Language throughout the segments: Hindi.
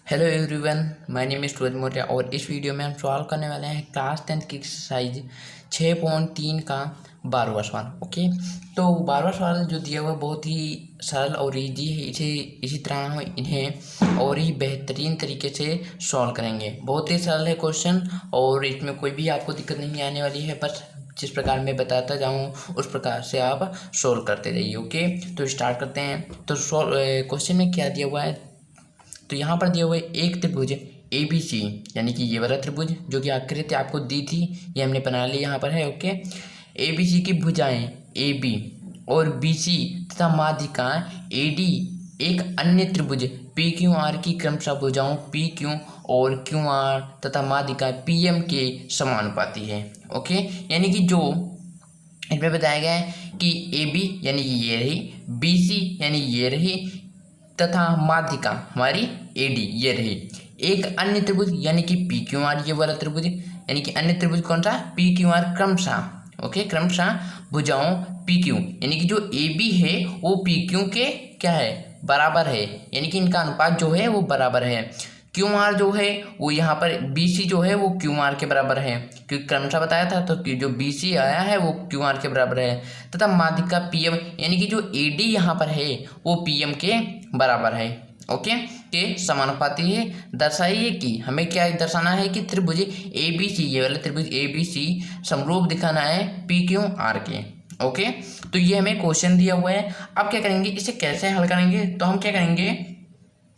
Hello everyone, my name is Suraj Maurya और इस वीडियो में हम सवाल करने वाले हैं क्लास 10 की एक्सरसाइज 6.3 का 12वां सवाल। ओके, तो 12वां सवाल जो दिया हुआ बहुत ही सरल और इजी है। इसी तरह हम इन्हें और ही बेहतरीन तरीके से सॉल्व करेंगे। बहुत ही सरल है क्वेश्चन और इसमें कोई भी आपको दिक्कत नहीं आने वाली है। बस जिस प्रकार मैं बताता जाऊँ उस प्रकार से आप सॉल्व करते जाइए। ओके, तो स्टार्ट करते हैं। तो क्वेश्चन में क्या दिया हुआ है, तो यहाँ पर दिया हुआ है एक त्रिभुज ए बी सी, यानी कि ये वाला त्रिभुज जो कि आकृति आपको दी थी ये हमने बना ली, यहाँ पर है। ओके, ए बी सी की भुजाएं ए बी और बी सी तथा माध्यिकाएं ए डी एक अन्य त्रिभुज पी क्यू आर की क्रमशः भुजाओं पी क्यू और क्यू आर तथा माध्यिकाएं पी एम के समानुपाती है। ओके, यानी कि जो इसमें बताया गया है कि ए बी यानी कि ये रही, बी सी यानी ये रही तथा माध्यिका हमारी ए डी ये रही। एक अन्य त्रिभुज यानी कि पी क्यू आर, ये वाला त्रिभुज यानी कि अन्य त्रिभुज कौन सा, पी क्यू आर क्रमशः। ओके, क्रमशः भुजाओं पी क्यू, यानी कि जो ए बी है वो पी क्यू के क्या है, बराबर है, यानी कि इनका अनुपात जो है वो बराबर है। क्यू आर जो है वो यहाँ पर बी सी जो है वो क्यू आर के बराबर है, क्योंकि क्रमशः बताया था, तो जो बी सी आया है वो क्यू आर के बराबर है। तथा माध्यिका पी एम यानी कि जो ए डी यहाँ पर है वो पी एम के बराबर है। ओके, के समानुपाती है। दर्शाइए कि हमें क्या दर्शाना है कि त्रिभुज ए बी सी, ये वाला त्रिभुज ए बी सी समरूप दिखाना है पी क्यू आर के। ओके, तो ये हमें क्वेश्चन दिया हुआ है। अब क्या करेंगे, इसे कैसे हल करेंगे, तो हम क्या करेंगे,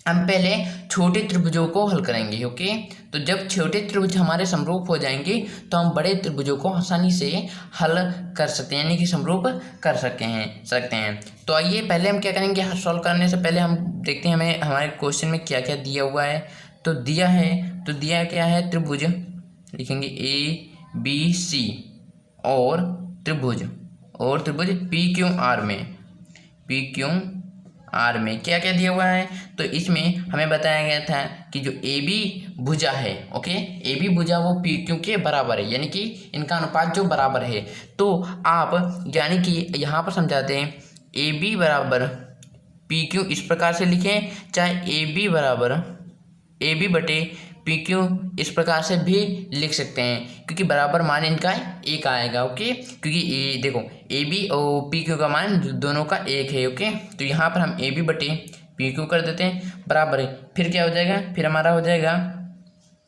हम पहले छोटे त्रिभुजों को हल करेंगे। ओके, तो जब छोटे त्रिभुज हमारे समरूप हो जाएंगे तो हम बड़े त्रिभुजों को आसानी से हल कर सकते हैं, यानी कि समरूप कर सकते हैं। तो आइए पहले हम क्या करेंगे, सॉल्व करने से पहले हम देखते हैं हमें हमारे क्वेश्चन में क्या क्या दिया हुआ है। तो दिया क्या है, त्रिभुज लिखेंगे ए बी सी और त्रिभुज पी क्यू आर में क्या क्या दिया हुआ है। तो इसमें हमें बताया गया था कि जो ए बी भुजा है, ओके, ए बी भुजा वो पी क्यू के बराबर है, यानी कि इनका अनुपात जो बराबर है। तो आप यानी कि यहाँ पर समझाते हैं ए बी बराबर पी क्यू इस प्रकार से लिखें, चाहे ए बी बटे पी क्यू इस प्रकार से भी लिख सकते हैं, क्योंकि बराबर मान इनका एक आएगा। ओके, क्योंकि ए देखो ए बी और पी क्यू का मान दोनों का एक है। ओके, तो यहाँ पर हम ए बी बटे पी क्यू कर देते हैं, बराबर है। फिर क्या हो जाएगा, फिर हमारा हो जाएगा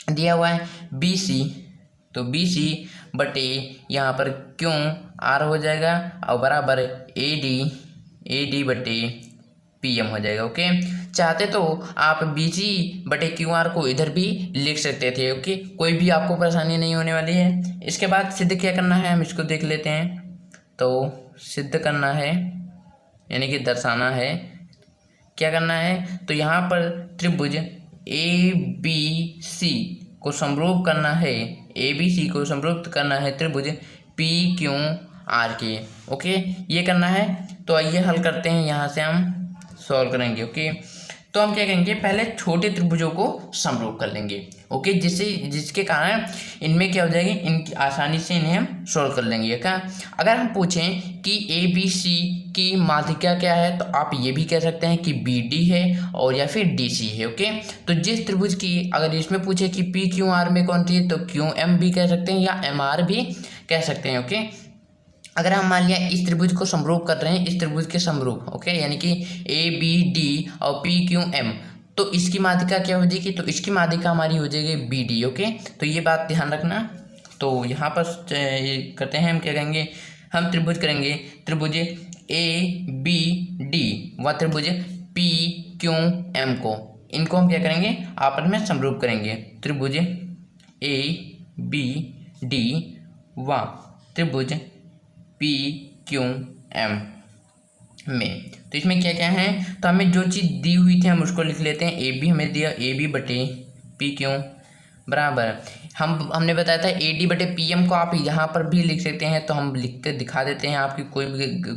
दिया हुआ है बी सी, तो बी सी बटे यहाँ पर क्यू आर हो जाएगा और बराबर ए डी बटे पी एम हो जाएगा। ओके, चाहते तो आप बी सी बटे क्यू आर को इधर भी लिख सकते थे। ओके, कोई भी आपको परेशानी नहीं होने वाली है। इसके बाद सिद्ध क्या करना है, हम इसको देख लेते हैं। तो सिद्ध करना है यानी कि दर्शाना है, क्या करना है, तो यहाँ पर त्रिभुज ए बी सी को समरूप करना है, ए बी सी को समरूप करना है त्रिभुज पी क्यू आर के। ओके, ये करना है। तो आइए हल करते हैं, यहाँ से हम सॉल्व करेंगे। ओके, तो हम क्या करेंगे, पहले छोटे त्रिभुजों को समरूप कर लेंगे। ओके, जिसके कारण इनमें क्या हो जाएगी, इनकी आसानी से इन्हें हम सॉल्व कर लेंगे। क्या अगर हम पूछें कि ए बी सी की माध्यिका क्या है, तो आप ये भी कह सकते हैं कि बी डी है और या फिर डी सी है। ओके, तो जिस त्रिभुज की अगर इसमें पूछे कि पी क्यू आर में कौन सी है, तो क्यू एम भी कह सकते हैं या एम आर भी कह सकते हैं। ओके, अगर हम मान लिया इस त्रिभुज को समरूप कर रहे हैं, इस त्रिभुज के समरूप, ओके, यानी कि ए बी डी और पी क्यू एम, तो इसकी माध्यिका क्या हो जाएगी, तो इसकी माध्यिका हमारी हो जाएगी बी डी। ओके, तो ये बात ध्यान रखना। तो यहाँ पर करते हैं, हम क्या करेंगे, हम त्रिभुज करेंगे, त्रिभुज ए बी डी व त्रिभुज पी क्यू एम को, इनको हम क्या करेंगे, आपस में समरूप करेंगे। त्रिभुज ए बी डी व त्रिभुज पी क्यू एम में, तो इसमें क्या क्या है, तो हमें जो चीज़ दी हुई थी हम उसको लिख लेते हैं। ए बी हमें दिया ए बी बटे पी क्यू बराबर, हमने बताया था ए डी बटे पी एम को आप यहाँ पर भी लिख सकते हैं, तो हम लिख के दिखा देते हैं, आपकी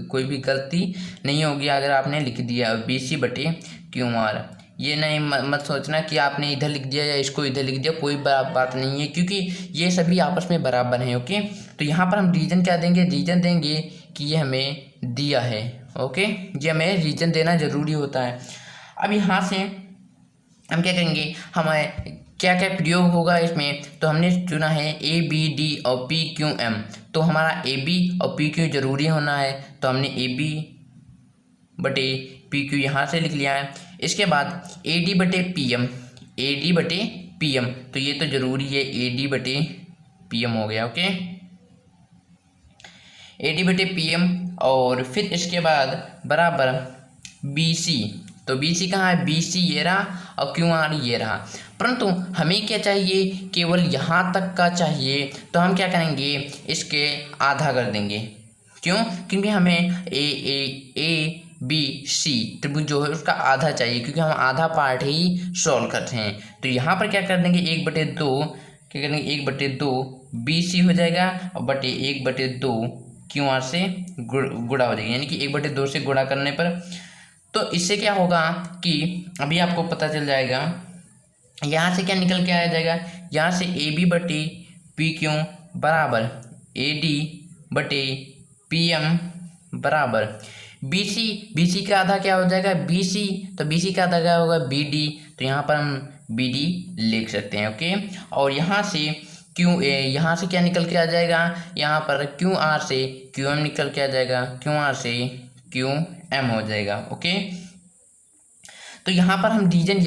कोई भी गलती नहीं होगी अगर आपने लिख दिया बी सी बटे क्यू आर। ये नहीं मत सोचना कि आपने इधर लिख दिया या इसको इधर लिख दिया, कोई बात नहीं है, क्योंकि ये सभी आपस में बराबर हैं। ओके, तो यहाँ पर हम रीजन क्या देंगे, रीजन देंगे कि ये हमें दिया है। ओके, ये हमें रीजन देना ज़रूरी होता है। अब यहाँ से हम क्या करेंगे, हमें क्या क्या प्रयोग होगा इसमें, तो हमने चुना है ए बी डी और पी क्यू एम। तो हमारा ए बी और पी क्यू जरूरी होना है, तो हमने ए बी बटे पी क्यू यहाँ से लिख लिया है। इसके बाद ए डी बटे पी एम, ए डी बटे पी एम, तो ये तो जरूरी है, ए डी बटे पी एम हो गया। ओके, ए डी बटे पी एम, और फिर इसके बाद बराबर बी सी। तो बी सी कहाँ है, बी सी ये रहा और क्यू आर ये रहा। परंतु हमें क्या चाहिए, केवल यहाँ तक का चाहिए, तो हम क्या करेंगे, इसके आधा कर देंगे। क्यों, क्योंकि हमें ए बी सी त्रिभुज जो है उसका आधा चाहिए, क्योंकि हम आधा पार्ट ही सॉल्व करते हैं। तो यहाँ पर क्या कर देंगे, 1/2 क्या करेंगे, 1/2 बी सी हो जाएगा और बटे 1/2 क्यू आर से गुणा हो जाएगा, यानी कि 1/2 से गुणा करने पर। तो इससे क्या होगा कि अभी आपको पता चल जाएगा, यहाँ से क्या निकल के आ जाएगा, यहाँ से ए बी बटे पी क्यू बराबर ए डी बटे पी एम बराबर बी सी। बी सी का आधा क्या हो जाएगा, बी सी, तो बी सी का आधा क्या होगा, बी डी। तो यहाँ पर हम बी डी लिख सकते हैं। ओके, और यहाँ से क्यू ए, यहाँ से क्या निकल के आ जाएगा, यहाँ पर क्यू आर से क्यू एम निकल के आ जाएगा, क्यू आर से क्यू एम हो जाएगा। ओके, तो यहाँ पर हम रीजन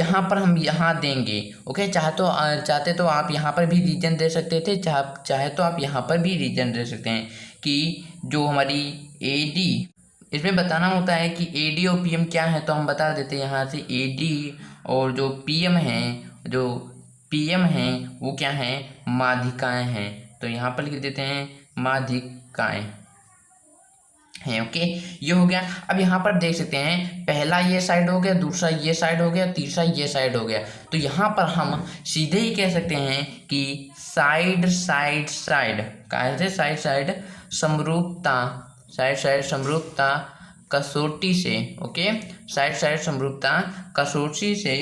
यहाँ देंगे। ओके, चाहते तो आप यहाँ पर भी रीजन दे सकते थे, चाहे तो आप यहाँ पर भी रीजन दे सकते हैं कि जो हमारी ए डी, इसमें बताना होता है कि ए डी और पी एम क्या है, तो हम बता देते हैं यहाँ से ए डी और जो पी एम हैं, जो पी एम हैं वो क्या हैं, माध्यिकाएँ हैं। तो यहाँ पर लिख देते हैं माध्यिकाएँ हैं। ओके, ये हो गया। अब यहाँ पर देख सकते हैं, पहला ये साइड हो गया, दूसरा ये साइड हो गया, तीसरा ये साइड हो गया। तो यहाँ पर हम सीधे ही कह सकते हैं कि साइड साइड साइड, कैसे साइड साइड समरूपता, साइड साइड समरूपता कसौटी से, ओके, साइड साइड समरूपता कसौटी से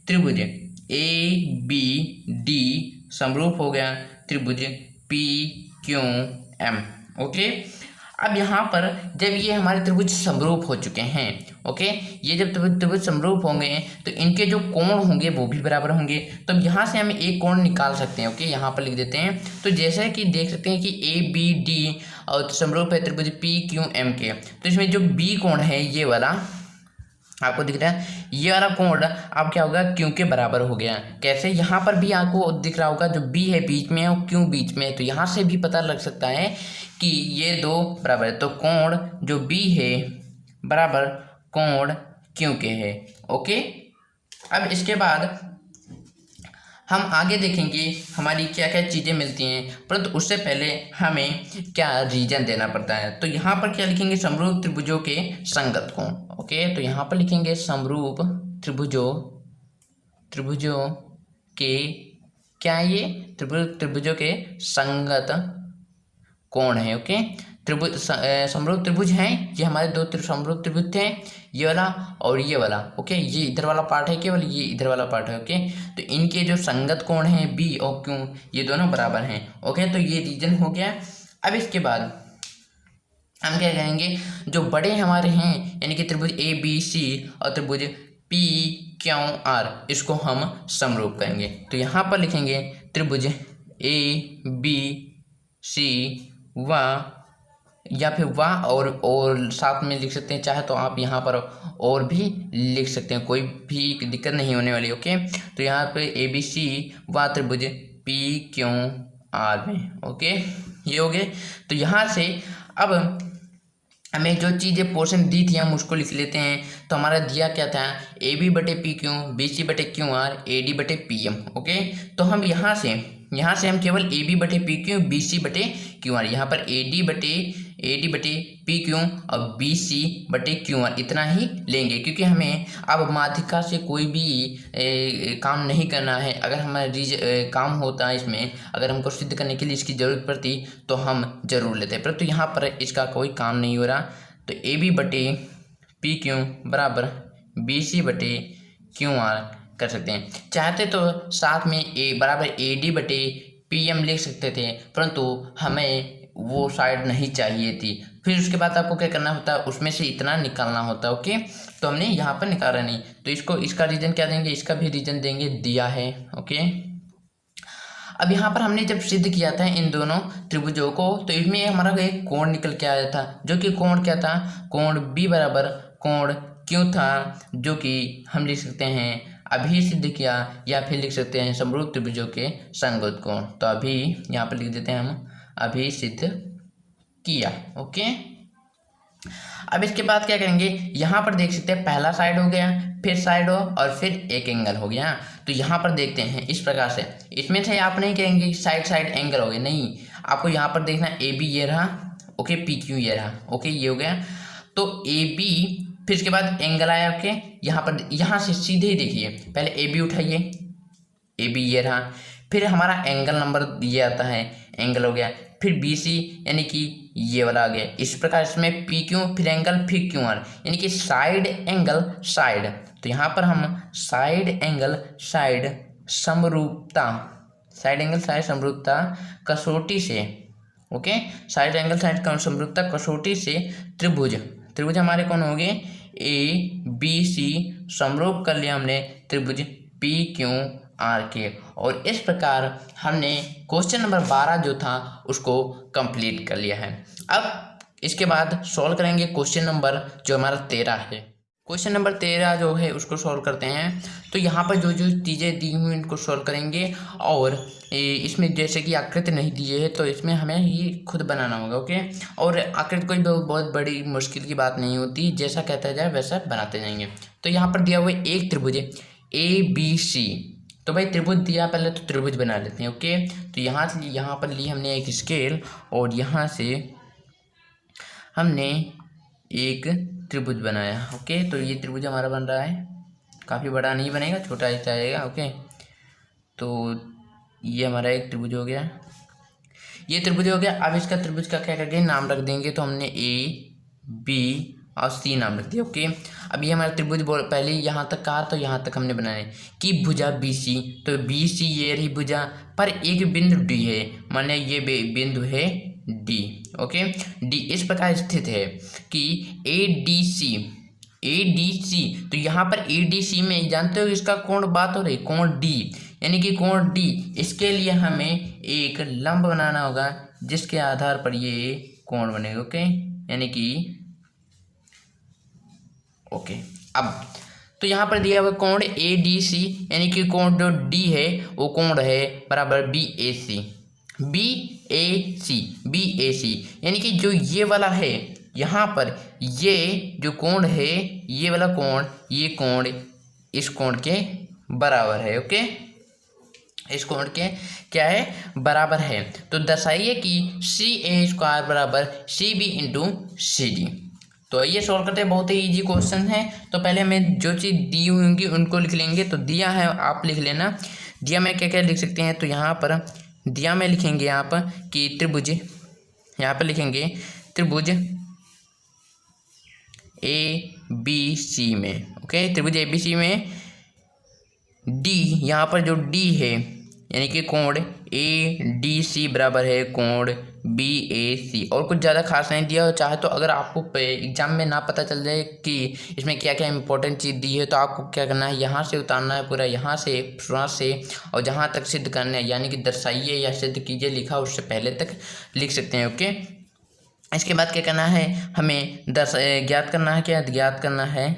त्रिभुज ए बी डी समरूप हो गया त्रिभुज पी क्यू एम। ओके, अब यहाँ पर जब ये हमारे त्रिभुज समरूप हो चुके हैं, ओके, ये जब त्रिभुज समरूप होंगे तो इनके जो कोण होंगे वो भी बराबर होंगे। तो यहाँ से हम एक कोण निकाल सकते हैं। ओके, यहाँ पर लिख देते हैं। तो जैसे कि देख सकते हैं कि ए बी डी और समरूप है त्रिभुज पी क्यू एम के, तो इसमें जो बी कोण है ये वाला आपको दिख रहा है, ये वाला कोण अब क्या होगा, क्यू के बराबर हो गया। कैसे, यहाँ पर भी आपको दिख रहा होगा, जो बी है बीच में और क्यू बीच में है, तो यहाँ से भी पता लग सकता है कि ये दो बराबर है। तो कोण जो बी है बराबर कोण क्यू के है। ओके, अब इसके बाद हम आगे देखेंगे हमारी क्या क्या चीज़ें मिलती हैं, परंतु उससे पहले हमें क्या रीजन देना पड़ता है। तो यहाँ पर क्या लिखेंगे, समरूप त्रिभुजों के संगत कोण। ओके, तो यहाँ पर लिखेंगे समरूप त्रिभुजों के क्या, ये त्रिभुजों के संगत कोण है। ओके, त्रिभुज समरूप त्रिभुज हैं, ये हमारे दो समरूप त्रिभुज थे, ये वाला और ये वाला। ओके, ये इधर वाला पार्ट है केवल, ये इधर वाला पार्ट है। ओके, तो इनके जो संगत कोण हैं बी और क्यू, ये दोनों बराबर हैं। ओके, तो ये रीजन हो गया। अब इसके बाद हम क्या करेंगे, जो बड़े हमारे हैं यानी कि त्रिभुज ए बी सी और त्रिभुज पी क्यू आर, इसको हम समरूप करेंगे। तो यहाँ पर लिखेंगे त्रिभुज ए बी सी व, या फिर वाह और साथ में लिख सकते हैं, चाहे तो आप यहाँ पर और भी लिख सकते हैं, कोई भी दिक्कत नहीं होने वाली। ओके, तो यहाँ पे ए बी सी व त्रिभुज पी क्यू आर में। ओके, ये हो गए। तो यहाँ से अब हमें जो चीज़ें पोर्शन दी थी हम उसको लिख लेते हैं। तो हमारा दिया क्या था, ए बी बटे पी क्यू, बी सी बटे क्यू आर, ए डी बटे पी एम। ओके, तो हम यहाँ से हम केवल ए बी बटे पी क्यू, बी सी बटे क्यू आर, यहाँ पर ए डी बटे पी क्यू और बी सी बटे क्यू आर इतना ही लेंगे, क्योंकि हमें अब माध्यिका से कोई भी काम नहीं करना है। अगर हमारा काम होता है इसमें, अगर हमको सिद्ध करने के लिए इसकी ज़रूरत पड़ती तो हम जरूर लेते, परंतु यहाँ पर इसका कोई काम नहीं हो रहा। तो ए बी बटे पी क्यू बराबर बी सी बटे क्यू आर कर सकते हैं। चाहते तो साथ में ए बराबर ए डी बटे पी एम लिख सकते थे, परंतु हमें वो साइड नहीं चाहिए थी। फिर उसके बाद आपको क्या करना होता है, उसमें से इतना निकालना होता है। ओके, तो हमने यहाँ पर निकाला नहीं, तो इसका रीजन क्या देंगे, इसका भी रीजन देंगे, दिया है। ओके, अब यहाँ पर हमने जब सिद्ध किया था इन दोनों त्रिभुजों को, तो इसमें हमारा एक कोण निकल के आया था, जो कि कोण क्या था, कोण बी बराबर कोण क्यों था, जो कि हम लिख सकते हैं अभी सिद्ध किया, या फिर लिख सकते हैं समरूप त्रिभुजों के संगत कोण। तो अभी यहाँ पर लिख देते हैं हम, अभी सिद्ध किया। ओके, अब इसके बाद क्या करेंगे, यहाँ पर देख सकते हैं पहला साइड हो गया, फिर साइड हो, और फिर एक एंगल हो गया। तो यहाँ पर देखते हैं इस प्रकार से, इसमें से आप नहीं कहेंगे साइड साइड एंगल हो गए, नहीं, आपको यहाँ पर देखना ए बी ये रहा, ओके, पी क्यू ये रहा, ओके, ये हो गया। तो ए बी, फिर इसके बाद एंगल आया, ओके, यहाँ पर, यहाँ से सीधे ही देखिए, पहले ए बी उठाइए, ए बी ये रहा, फिर हमारा एंगल नंबर ये आता है, एंगल हो गया, फिर बी सी यानी कि ये वाला आ गया। इस प्रकार इसमें पी क्यू, फिर एंगल, फिर क्यू आर, यानी कि साइड एंगल साइड। तो यहाँ पर हम साइड एंगल साइड समरूपता, साइड एंगल साइड समरूपता कसौटी से, ओके, साइड एंगल साइड समरूपता कसौटी से त्रिभुज हमारे कौन हो गए, ए बी सी, समरूप कर लिया हमने त्रिभुज पी क्यू आर के। और इस प्रकार हमने क्वेश्चन नंबर 12 जो था उसको कंप्लीट कर लिया है। अब इसके बाद सॉल्व करेंगे क्वेश्चन नंबर जो हमारा 13 है। क्वेश्चन नंबर 13 जो है उसको सॉल्व करते हैं। तो यहाँ पर जो जो चीज़ें दी हुई इनको सॉल्व करेंगे, और इसमें जैसे कि आकृति नहीं दी है तो इसमें हमें ही खुद बनाना होगा। ओके, और आकृति कोई बहुत बड़ी मुश्किल की बात नहीं होती, जैसा कहता जाए वैसा बनाते जाएंगे। तो यहाँ पर दिया हुआ एक त्रिभुज है ए बी सी, तो भाई त्रिभुज दिया, पहले तो त्रिभुज बना लेते हैं। ओके, तो यहाँ पर ली हमने एक स्केल, और यहाँ से हमने एक त्रिभुज बनाया। ओके, तो ये त्रिभुज हमारा बन रहा है, काफ़ी बड़ा नहीं बनेगा, छोटा ही आएगा। ओके, तो ये हमारा एक त्रिभुज हो गया, ये त्रिभुज हो गया। अब इसका त्रिभुज का क्या करेंगे, नाम रख देंगे। तो हमने ए बी और सी नाम रख दिया। ओके, अब ये हमारा त्रिभुज पहले यहाँ तक कहा, तो यहाँ तक हमने बनाया कि भुजा बी सी, तो बी सी ये रही भुजा, पर एक बिंदु डी है, माने ये बिंदु है डी। ओके, डी इस प्रकार स्थित है कि ए डी सी, तो यहाँ पर ए डी सी में जानते हो इसका कोण बात हो रही, कोण डी, यानी कि कोण डी, इसके लिए हमें एक लंब बनाना होगा जिसके आधार पर ये कोण बनेगा। ओके, यानी कि ओके, अब तो यहाँ पर दिया हुआ कोण ए डी सी, यानी कि कोण जो डी है वो कोण है बराबर बी ए सी, यानी कि जो ये वाला है, यहाँ पर ये जो कोण है, ये वाला कोण, ये कोण इस कोण के बराबर है। ओके, इस कोण के क्या है, बराबर है। तो दर्शाइए कि सी ए स्क्वायर बराबर C B into C D. तो ये सॉल्व करते हैं, बहुत ही इजी क्वेश्चन है। तो पहले हमें जो चीज़ दी होंगी उनको लिख लेंगे। तो दिया है आप लिख लेना, दिया में क्या क्या लिख सकते हैं। तो यहाँ पर दिया में लिखेंगे आप कि त्रिभुज, यहाँ पर लिखेंगे त्रिभुज ए बी सी में। ओके, त्रिभुज ए बी सी में डी, यहाँ पर जो डी है यानी कि कोण ए डी सी बराबर है कोण बी ए सी। और कुछ ज़्यादा खास नहीं दिया, चाहे तो अगर आपको एग्जाम में ना पता चल जाए कि इसमें क्या क्या इंपॉर्टेंट चीज़ दी है, तो आपको क्या करना है, यहाँ से उतारना है पूरा, यहाँ से शुरुआत से और जहाँ तक सिद्ध करना है, यानी कि दर्शाइए या सिद्ध कीजिए लिखा उससे पहले तक लिख सकते हैं। ओके, इसके बाद क्या करना है, हमें ज्ञात करना है, क्या ज्ञात करना है,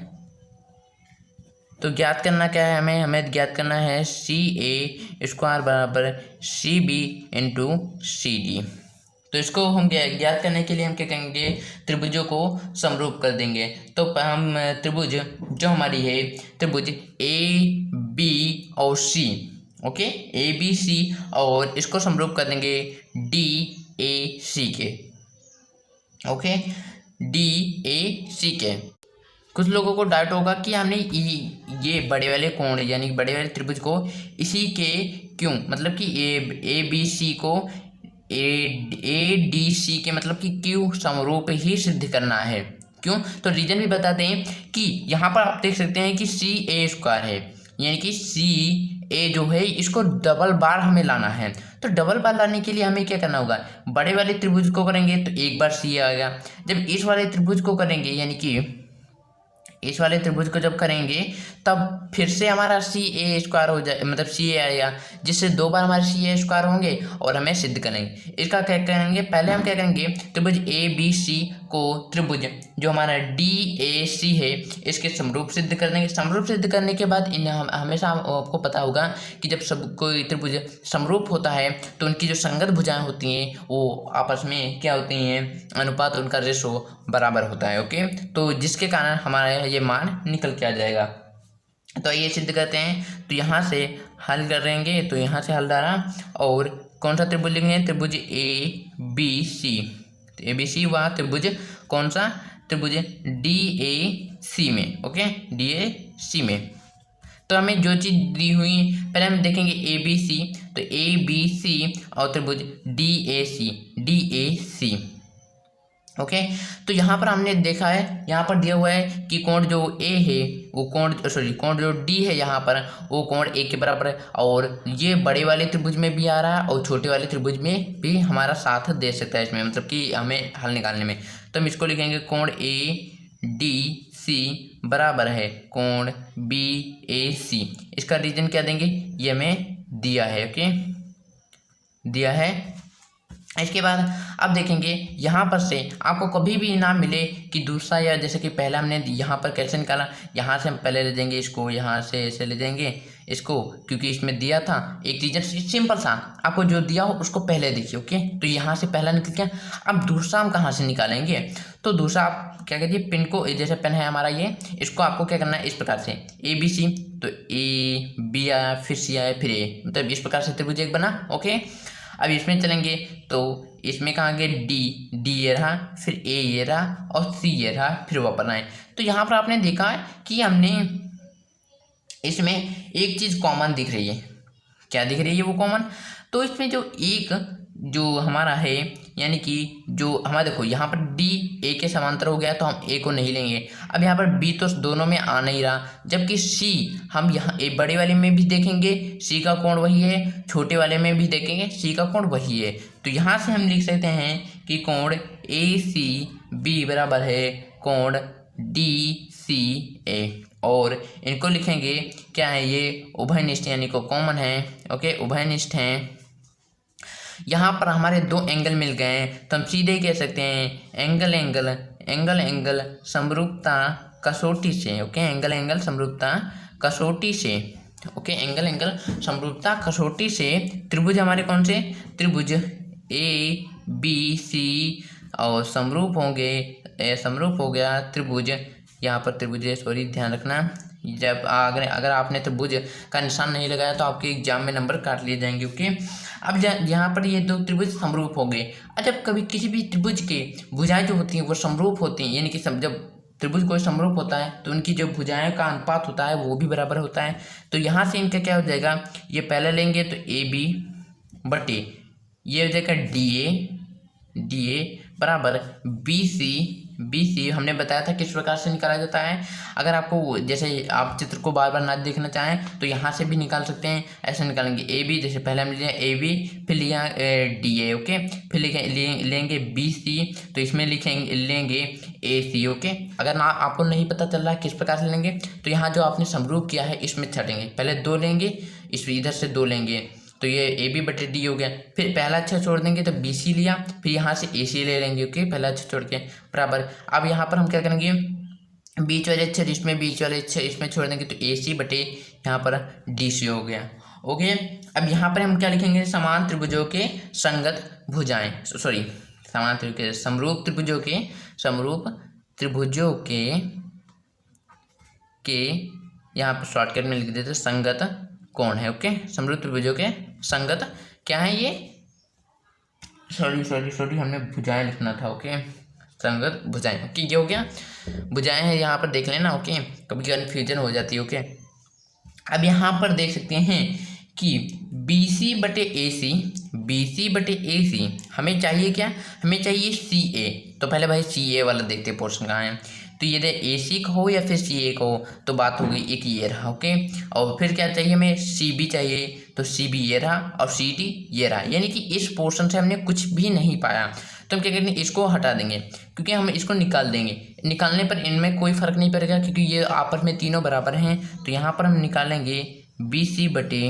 तो ज्ञात करना क्या है, हमें ज्ञात करना है सी ए स्क्वायर बराबर C B into C D. तो इसको हम ज्ञात करने के लिए हम क्या करेंगे, त्रिभुजों को समरूप कर देंगे। तो हम त्रिभुज जो हमारी है, त्रिभुज ए बी और सी, ओके, ए बी सी, और इसको समरूप कर देंगे डी ए सी के। ओके, डी ए सी के। कुछ लोगों को डाउट होगा कि हमने ये बड़े वाले कोण यानी बड़े वाले त्रिभुज को इसी के क्यों, मतलब कि ए बी सी को ए डी सी के मतलब कि क्यों समरूप ही सिद्ध करना है, क्यों। तो रीजन भी बताते हैं कि यहाँ पर आप देख सकते हैं कि सी ए स्क्वायर है, यानी कि सी ए जो है इसको डबल बार हमें लाना है। तो डबल बार लाने के लिए हमें क्या करना होगा, बड़े वाले त्रिभुज को करेंगे तो एक बार सी आ गया, जब इस वाले त्रिभुज को करेंगे यानी कि इस वाले त्रिभुज को जब करेंगे तब फिर से हमारा सी ए स्क्वायर हो जाए, मतलब सी ए आएगा, जिससे दो बार हमारे सी ए स्क्वायर होंगे और हमें सिद्ध करेंगे। इसका क्या करेंगे, पहले हम क्या करेंगे, त्रिभुज ए बी सी को त्रिभुज जो हमारा डी ए सी है इसके समरूप सिद्ध कर देंगे। समरूप सिद्ध करने के बाद हमेशा आपको पता होगा कि जब सब कोई त्रिभुज समरूप होता है तो उनकी जो संगत भुजाएं होती हैं वो आपस में क्या होती हैं, अनुपात उनका रेशो बराबर होता है। ओके, तो जिसके कारण हमारा ये मान निकल के आ जाएगा। तो ये सिद्ध करते हैं, तो यहाँ से हल करेंगे, तो यहाँ से हल डाला और कौन सा त्रिभुज लिखेंगे, त्रिभुज A B C, A B C हुआ त्रिभुज, कौन सा त्रिभुज डी ए सी में। ओके, डी ए सी में तो हमें जो चीज़ दी हुई पहले हम देखेंगे ए बी सी, तो ए बी सी और त्रिभुज D A C, D A C. Okay, तो यहाँ पर हमने देखा है, यहाँ पर दिया हुआ है कि कोण जो ए है वो कोण जो डी है यहाँ पर वो कोण ए के बराबर है, और ये बड़े वाले त्रिभुज में भी आ रहा है और छोटे वाले त्रिभुज में भी हमारा साथ दे सकता है इसमें, मतलब कि हमें हल निकालने में। तो हम इसको लिखेंगे कोण ए डी सी बराबर है कोण बी ए सी। इसका रीजन क्या देंगे, ये हमें दिया है। ओके, दिया है। इसके बाद अब देखेंगे यहाँ पर से आपको कभी भी ना मिले कि दूसरा, या जैसे कि पहले हमने यहाँ पर कैसे निकाला, यहाँ से हम पहले ले देंगे इसको, यहाँ से ऐसे ले देंगे इसको, क्योंकि इसमें दिया था एक रीजन सिंपल सा, आपको जो दिया हो उसको पहले देखिए। ओके, तो यहाँ से पहला निकल गया। अब दूसरा हम कहाँ से निकालेंगे, तो दूसरा आप क्या कहते हैं, पिन को जैसे पेन है हमारा ये, इसको आपको क्या करना है, इस प्रकार से ए बी सी, तो ए बी आया फिर सी आया फिर ए, मतलब इस प्रकार से त्रिभुज एक बना। ओके, अब इसमें चलेंगे तो इसमें कहाँ गए डी, डी ये रहा, फिर ए ये रहा और सी ये रहा, फिर वापस आए। तो यहाँ पर आपने देखा कि हमने इसमें एक चीज़ कॉमन दिख रही है। क्या दिख रही है वो कॉमन, तो इसमें जो एक जो हमारा है, यानी कि जो हमारा देखो यहाँ पर डी ए के समांतर हो गया तो हम ए को नहीं लेंगे। अब यहाँ पर बी तो दोनों में आ नहीं रहा, जबकि सी हम यहाँ ए बड़े वाले में भी देखेंगे सी का कोण वही है, छोटे वाले में भी देखेंगे सी का कोण वही है। तो यहाँ से हम लिख सकते हैं कि कोण ए सी बी बराबर है कोण डी सी ए, और इनको लिखेंगे क्या है, ये उभयनिष्ठ यानी को कॉमन है। ओके, उभयनिष्ठ हैं। यहाँ पर हमारे दो एंगल मिल गए हैं तो हम सीधे कह सकते हैं एंगल एंगल एंगल एंगल समरूपता कसौटी से। ओके, एंगल एंगल समरूपता कसौटी से। ओके, एंगल एंगल समरूपता कसौटी से त्रिभुज हमारे कौन से, त्रिभुज ए बी सी और समरूप होंगे, समरूप हो गया त्रिभुज, यहाँ पर त्रिभुज सॉरी ध्यान रखना, जब अगर आपने त्रिभुज का निशान नहीं लगाया तो आपके एग्जाम में नंबर काट लिए जाएंगे। ओके, अब यहाँ पर ये दो त्रिभुज समरूप हो गए। जब कभी किसी भी त्रिभुज के भुजाएं जो होती हैं वो समरूप होती हैं, यानी कि जब त्रिभुज कोई समरूप होता है तो उनकी जो भुजाएं का अनुपात होता है वो भी बराबर होता है। तो यहाँ से इनका क्या हो जाएगा, ये पहले लेंगे तो ए बी बटे ये हो जाएगा डी ए बराबर बी सी हमने बताया था किस प्रकार से निकाला जाता है। अगर आपको जैसे आप चित्र को बार बार ना देखना चाहें तो यहाँ से भी निकाल सकते हैं। ऐसे निकालेंगे ए बी, जैसे पहले हम लिया ए बी फिर लिया डी ए। ओके, फिर लेंगे बी सी, तो इसमें लेंगे ए सी। ओके, अगर ना आपको नहीं पता चल रहा है किस प्रकार से लेंगे तो यहाँ जो आपने समरूप किया है इसमें छटेंगे, पहले दो लेंगे, इस इधर से दो लेंगे, तो ये ए बी बटे डी हो गया। फिर पहला अक्षर छोड़ देंगे तो बी सी लिया, फिर यहाँ से ए सी ले लेंगे। ओके, पहला अक्षर छोड़ के बराबर। अब यहाँ पर हम क्या करेंगे, बीच वाले अक्षर इसमें, बीच वाले अक्षर इसमें छोड़ देंगे तो ए सी बटे यहाँ पर डी सी हो गया। ओके, अब यहाँ पर हम क्या लिखेंगे, समान त्रिभुजों के संगत भुजाएं, सॉरी समान त्रिभुज समरूप त्रिभुजों के यहाँ पर शॉर्टकट में लिख देते संगत कौन है। ओके, समरूप त्रिभुजों के संगत क्या है, ये सॉरी हमने भुजाएं लिखना था। ओके, संगत भुजाएं। ओके, ये हो गया भुजाएं है, यहाँ पर देख लेना। ओके, कभी कन्फ्यूजन हो जाती है। ओके, अब यहाँ पर देख सकते हैं कि बी सी बटे ए सी हमें चाहिए क्या, हमें चाहिए सी ए। तो पहले भाई सी ए वाला देखते हैं पोर्शन कहाँ है, तो ये ए सी का हो या फिर सी ए का हो तो बात हो गई एक ये रहा। ओके, और फिर क्या चाहिए हमें, सी बी चाहिए, तो सी बी ये रहा और सी डी ये रहा, यानी कि इस पोर्शन से हमने कुछ भी नहीं पाया। तो हम क्या करेंगे, इसको हटा देंगे क्योंकि हम इसको निकाल देंगे। निकालने पर इनमें कोई फर्क नहीं पड़ेगा क्योंकि ये आपस में तीनों बराबर हैं। तो यहाँ पर हम निकालेंगे बी सी बटे,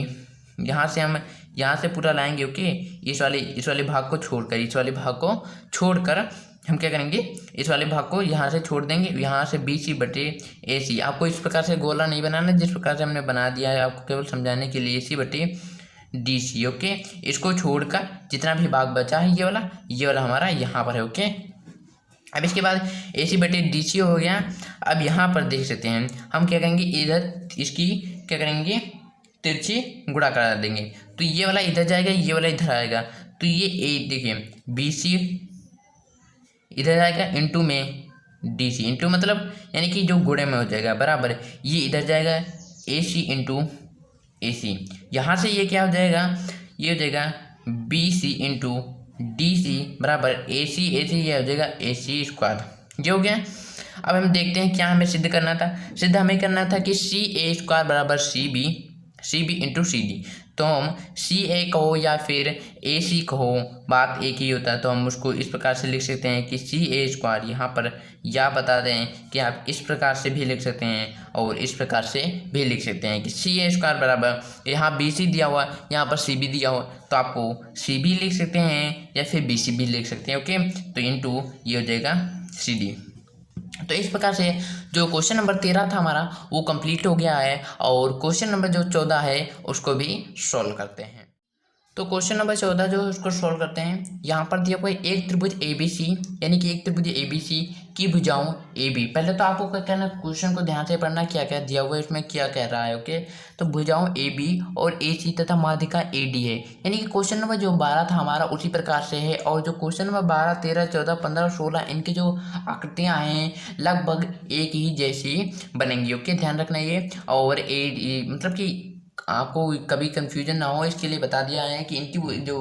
यहाँ से हम यहाँ से पूरा लाएंगे। ओके, इस वाले भाग को छोड़कर, इस वाले भाग को छोड़कर हम क्या करेंगे, इस वाले भाग को यहाँ से छोड़ देंगे। यहाँ से बी सी बटे ए सी, आपको इस प्रकार से गोला नहीं बनाना जिस प्रकार से हमने बना दिया है, आपको केवल समझाने के लिए ए सी बटे डी सी। ओके, इसको छोड़कर जितना भी भाग बचा है ये वाला हमारा यहाँ पर है। ओके, अब इसके बाद ए सी बटे डी सी हो गया। अब यहाँ पर देख सकते हैं हम क्या करेंगे, इधर इसकी क्या करेंगे, तिरछी गुणा करा देंगे। तो ये वाला इधर जाएगा, ये वाला इधर आएगा। तो ये ए देखिए बी सी इधर आएगा इंटू में डी सी, इंटू मतलब यानी कि जो गुणे में हो जाएगा बराबर, ये इधर जाएगा ए सी इंटू ए सी। यहाँ से ये क्या हो जाएगा, ये हो जाएगा B C into D C बराबर ए सी ये हो जाएगा ए सी स्क्वायर। ये हो गया। अब हम देखते हैं क्या हमें सिद्ध करना था। सिद्ध हमें करना था कि सी ए स्क्वायर बराबर C B into C D. तो हम सी ए कहो या फिर ए सी कहो, बात एक ही होता है। तो हम उसको इस प्रकार से लिख सकते हैं कि सी ए स्क्वायर, यहाँ पर या बता दें कि आप इस प्रकार से भी लिख सकते हैं और इस प्रकार से भी लिख सकते हैं कि सी ए स्क्वायर बराबर, यहाँ बी सी दिया हुआ, यहाँ पर सी बी दिया हुआ, तो आपको सी बी लिख सकते हैं या फिर बी सी भी लिख सकते हैं। ओके, तो इंटू ये हो जाएगा सी डी। तो इस प्रकार से जो क्वेश्चन नंबर 13 था हमारा वो कंप्लीट हो गया है, और क्वेश्चन नंबर जो 14 है उसको भी सॉल्व करते हैं। तो क्वेश्चन नंबर 14 जो है उसको सॉल्व करते हैं। यहाँ पर दिया कोई एक त्रिभुज ए बी सी, यानी कि एक त्रिभुज ए बी सी की भुजाओं ए बी। पहले तो आपको क्या कहना, क्वेश्चन को ध्यान से पढ़ना, क्या क्या दिया हुआ है इसमें, क्या कह रहा है। ओके, तो भुजाओं ए बी और ए सी तथा माध्यिका ए डी है, यानी कि क्वेश्चन नंबर जो 12 था हमारा उसी प्रकार से है। और जो क्वेश्चन नंबर 12, 13, 14, 15, 16 इनकी जो आकृतियाँ हैं लगभग एक ही जैसी बनेंगी। ओके, ध्यान रखना ये। और मतलब कि आपको कभी कंफ्यूजन ना हो इसके लिए बता दिया है कि इनकी जो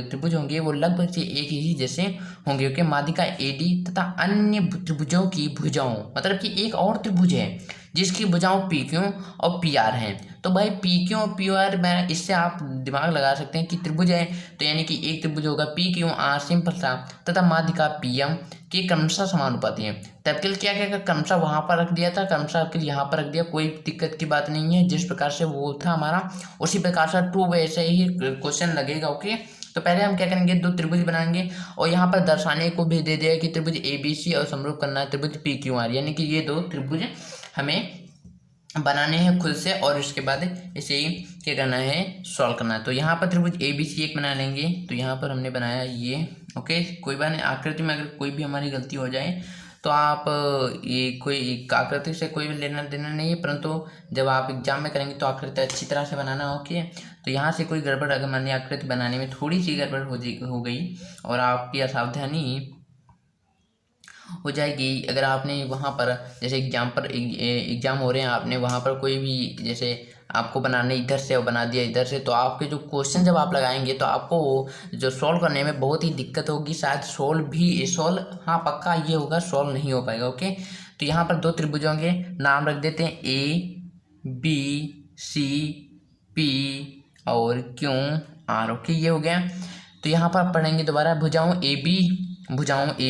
त्रिभुज होंगे वो लगभग से एक ही जैसे होंगे। ओके, माध्यिका एडी तथा अन्य त्रिभुजों की भुजाओं, मतलब कि एक और त्रिभुज है जिसकी भुजाओं पी क्यू और पी आर हैं। तो भाई पी क्यू और पी आर में इससे आप दिमाग लगा सकते हैं कि त्रिभुज है तो यानी कि एक त्रिभुज होगा पी क्यू आर सिंपल सा, तथा माध्यिका पी एम के क्रमशः समानुपाती है। तब के लिए क्या क्या क्रमशः वहाँ पर रख दिया था, क्रमशः के यहाँ पर रख दिया, कोई दिक्कत की बात नहीं है। जिस प्रकार से वो था हमारा उसी प्रकार से ट्रू वैसे ही क्वेश्चन लगेगा। ओके, तो पहले हम क्या करेंगे, दो त्रिभुज बनाएंगे और यहाँ पर दर्शाने को भी दे दिया कि त्रिभुज ए बी सी और समरूप करना है त्रिभुज पी क्यू आर, यानी कि ये दो त्रिभुज हमें बनाने हैं खुद से और इसके बाद इसे ही क्या करना है, सॉल्व करना है। तो यहाँ पर त्रिभुज ए बी सी एक बना लेंगे। तो यहाँ पर हमने बनाया ये। ओके, कोई बात नहीं, आकृति में अगर कोई भी हमारी गलती हो जाए तो आप ये कोई आकृति से कोई लेना देना नहीं है, परंतु जब आप एग्जाम में करेंगे तो आकृति अच्छी तरह से बनाना। ओके, तो यहाँ से कोई गड़बड़ अगर मान लिया आकृति बनाने में थोड़ी सी गड़बड़ हो गई और आपकी असावधानी हो जाएगी, अगर आपने वहाँ पर जैसे एग्जाम हो रहे हैं, आपने वहाँ पर कोई भी जैसे आपको बनाने इधर से और बना दिया इधर से, तो आपके जो क्वेश्चन जब आप लगाएंगे तो आपको जो सॉल्व करने में बहुत ही दिक्कत होगी, शायद सॉल्व हाँ पक्का ये होगा, सॉल्व नहीं हो पाएगा। ओके, तो यहाँ पर दो त्रिभुजों के नाम रख देते हैं ए बी सी पी और क्यू आर। ओके, ये हो गया। तो यहाँ पर पढ़ेंगे दोबारा, भुजाओं ए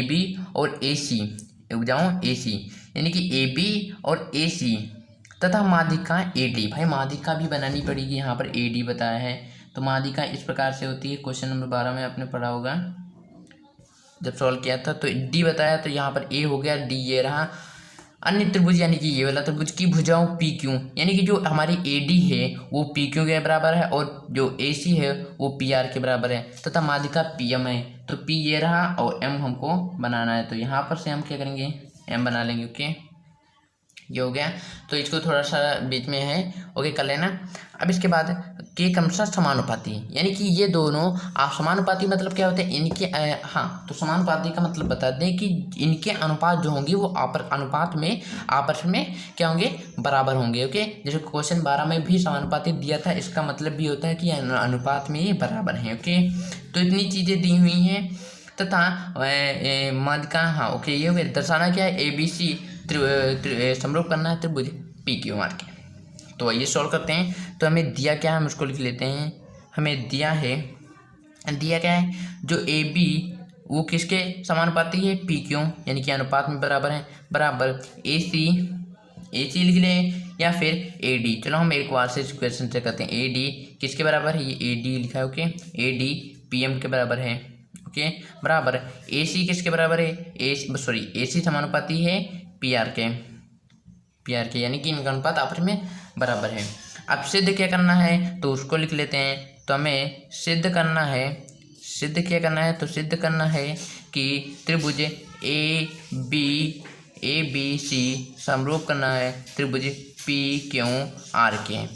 बी और ए सी, भुजाओं ए सी यानी कि ए बी और ए सी तथा माध्यिका ए डी। भाई माध्यिका भी बनानी पड़ेगी, यहाँ पर ए डी बताया है। तो माध्यिका इस प्रकार से होती है, क्वेश्चन नंबर 12 में आपने पढ़ा होगा जब सॉल्व किया था। तो डी बताया, तो यहाँ पर ए हो गया, डी ये रहा। अन्य त्रिभुज यानी कि ये वाला त्रिभुज की भुजाओं पी क्यू, यानी कि जो हमारी ए डी है वो पी क्यू के बराबर है और जो ए सी है वो पी आर के बराबर है, तथा माध्यिका पी एम है। तो पी ये रहा और एम हमको बनाना है, तो यहाँ पर से हम क्या करेंगे, एम बना लेंगे। ओके, ये हो गया। तो इसको थोड़ा सा बीच में है, ओके कर लेना। अब इसके बाद के क्रमशः समानुपाती, यानी कि ये दोनों आप समानुपाती मतलब क्या होते हैं, इनके हाँ, तो समानुपाती का मतलब बता दें कि इनके अनुपात जो होंगे वो अनुपात में आपस में क्या होंगे, बराबर होंगे। ओके, जैसे क्वेश्चन 12 में भी समानुपाती दिया था, इसका मतलब भी होता है कि अनुपात में ये बराबर हैं। ओके, तो इतनी चीज़ें दी हुई हैं तथा माध्यिका हाँ ओके, ये हो गया। दर्शाना क्या है, ए बी सी समरूप करना है त्रिभुज पी क्यू आर के। तो आइए सॉल्व करते हैं। तो हमें दिया क्या है, हम उसको लिख लेते हैं। हमें दिया क्या है, जो ए बी वो किसके समानुपाती है, पी क्यू, यानी कि अनुपात में बराबर है, बराबर ए सी लिख लें या फिर ए डी। चलो हम एक बार से क्वेश्चन चेक करते हैं। ए डी किसके बराबर है, ये ए डी लिखा है, okay. A D P M के बराबर है, ओके, बराबर ए सी किसके बराबर है, ए सी समानुपाती है पी आर के, यानी कि इनका अनुपात आपस में बराबर है। अब सिद्ध क्या करना है, तो उसको लिख लेते हैं। तो हमें सिद्ध करना है तो सिद्ध करना है कि त्रिभुज ए बी सी समरूप करना है त्रिभुज पी क्यू आर के।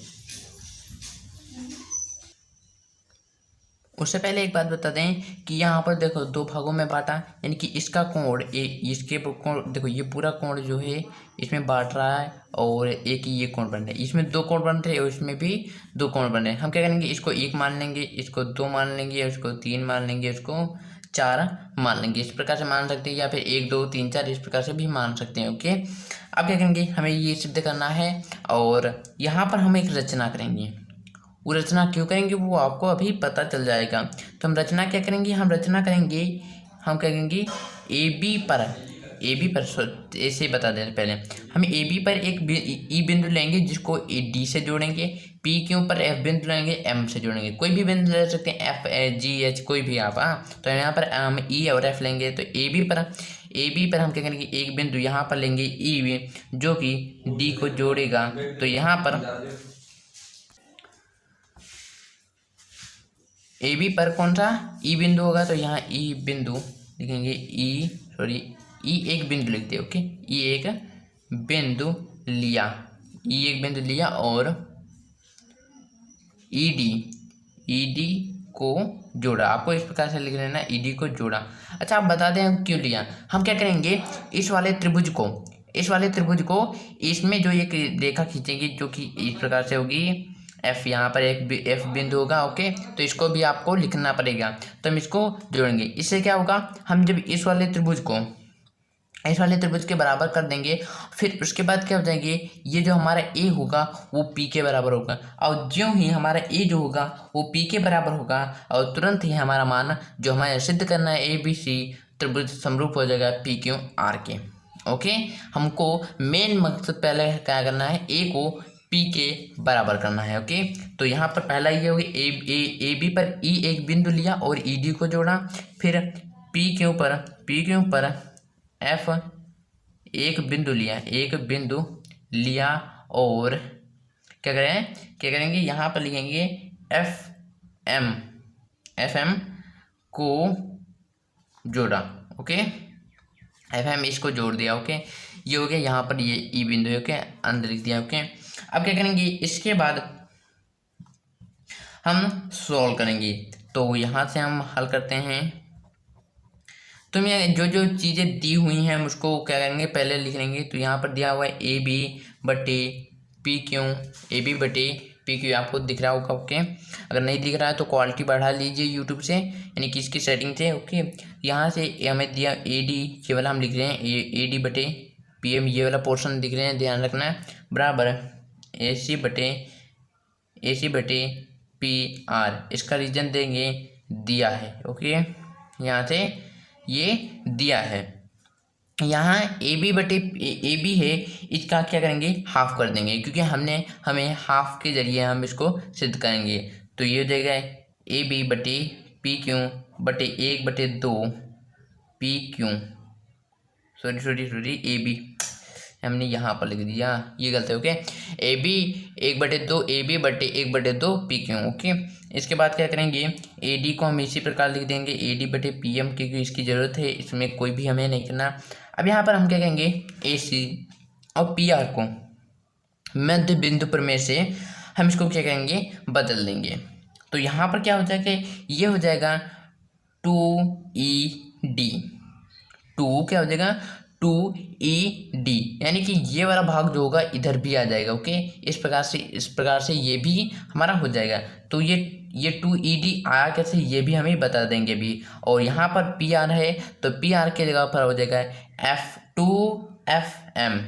उससे पहले एक बात बता दें कि यहाँ पर देखो दो भागों में बांटा, यानी कि इसका कोण इसके कोण, देखो ये पूरा कोण जो है इसमें बांट रहा है और एक ये कोण बन रहा है, इसमें दो कोण बन रहे हैं और इसमें भी दो कोण बन रहे हैं। हम क्या करेंगे, इसको एक मान लेंगे, इसको दो मान लेंगे, इसको तीन मान लेंगे, इसको चार मान लेंगे। इस प्रकार से मान सकते हैं या फिर एक दो तीन चार इस प्रकार से भी मान सकते हैं, ओके। अब क्या करेंगे, हमें ये सिद्ध करना है और यहाँ पर हम एक रचना करेंगे। वो रचना क्यों करेंगे वो आपको अभी पता चल जाएगा। तो हम रचना क्या करेंगे, हम क्या करेंगे ए बी पर ऐसे बता दें पहले, हम ए बी पर एक ई बिंदु लेंगे जिसको ए डी से जोड़ेंगे, पी क्यू पर एफ बिंदु लेंगे, एम से जोड़ेंगे, कोई भी बिंदु ले सकते हैं, एफ जी एच कोई भी आप, हाँ। तो यहाँ पर हम ई और एफ लेंगे। तो ए बी पर हम क्या करेंगे, एक बिंदु यहाँ पर लेंगे ई जो कि डी को जोड़ेगा। तो यहाँ पर ए बी पर कौन सा ई बिंदु होगा, तो यहाँ ई बिंदु लिखेंगे, ई एक बिंदु लिखते हैं, ओके। ई एक बिंदु लिया और ई डी को जोड़ा। आपको इस प्रकार से लिख लेना, ई डी को जोड़ा। अच्छा आप बता दें हम क्यों लिया। हम क्या करेंगे, इस वाले त्रिभुज को इसमें जो एक रेखा खींचेंगे जो कि इस प्रकार से होगी, एफ, यहाँ पर एक एफ बिंदु होगा, ओके। तो इसको भी आपको लिखना पड़ेगा। तो हम इसको जोड़ेंगे। इससे क्या होगा, हम जब इस वाले त्रिभुज के बराबर कर देंगे, फिर उसके बाद क्या हो जाएंगे, ये जो हमारा ए होगा वो पी के बराबर होगा, और ज्यों ही हमारा ए जो होगा वो पी के बराबर होगा और तुरंत ही हमारा मान जो हमें सिद्ध करना है ए बी सी त्रिभुज समरूप हो जाएगा पी क्यू आर के, ओके। हमको मेन मकसद पहले क्या करना है, ए को पी के बराबर करना है, ओके। तो यहाँ पर पहला ये हो गया, ए बी पर ई एक बिंदु लिया और ई डी को जोड़ा। फिर पी क्यू पर एफ एक बिंदु लिया और क्या करेंगे, यहाँ पर लिखेंगे एफ एम को जोड़ा, ओके। एफ एम इसको जोड़ दिया, ओके। ये हो गया, यहाँ पर ये ई बिंदु है, ओके, अंदर लिख दिया, ओके। अब क्या करेंगे, इसके बाद हम सॉल्व करेंगे। तो यहाँ से हम हल करते हैं। तो मैं जो चीज़ें दी हुई हैं हम उसको क्या करेंगे, पहले लिख लेंगे। तो यहाँ पर दिया हुआ है ए बी बटे पी क्यू, आपको दिख रहा होगा, ओके। अगर नहीं दिख रहा है तो क्वालिटी बढ़ा लीजिए यूट्यूब से, यानी कि इसकी सेटिंग से, ओके। यहाँ से हमें दिया ए डी, ये वाला हम लिख रहे हैं, ए डी बटे पी एम, ये वाला पोर्शन दिख रहे हैं, ध्यान रखना है, बराबर ए सी बटे पी आर। इसका रीजन देंगे, दिया है, ओके। यहाँ से ये दिया है, यहाँ ए बी है, इसका क्या करेंगे, हाफ कर देंगे, क्योंकि हमें हाफ के जरिए हम इसको सिद्ध करेंगे। तो ये हो जाएगा ए बी बटे पी क्यू बटे 1/2 P Q, sorry A B हमने यहाँ पर लिख दिया, ये गलत है, okay. A B 1/2 A B बटे 1/2 पी क्यू, ओके। इसके बाद क्या करेंगे, ए डी को हम इसी प्रकार लिख देंगे, ए डी बटे पी एम, क्योंकि इसकी ज़रूरत है, इसमें कोई भी हमें नहीं करना। अब यहाँ पर हम क्या करेंगे, ए सी और पी आर को मध्य बिंदु प्रमेय से हम इसको क्या करेंगे, बदल देंगे। तो यहाँ पर क्या हो जाएगा, ये हो जाएगा 2ED, 2 क्या हो जाएगा 2ED, यानी कि ये वाला भाग जो होगा इधर भी आ जाएगा, ओके। इस प्रकार से ये भी हमारा हो जाएगा। तो ये 2ED आया कैसे, ये भी हमें बता देंगे भी। और यहाँ पर PR है तो PR के जगह पर हो जाएगा F2 2FM,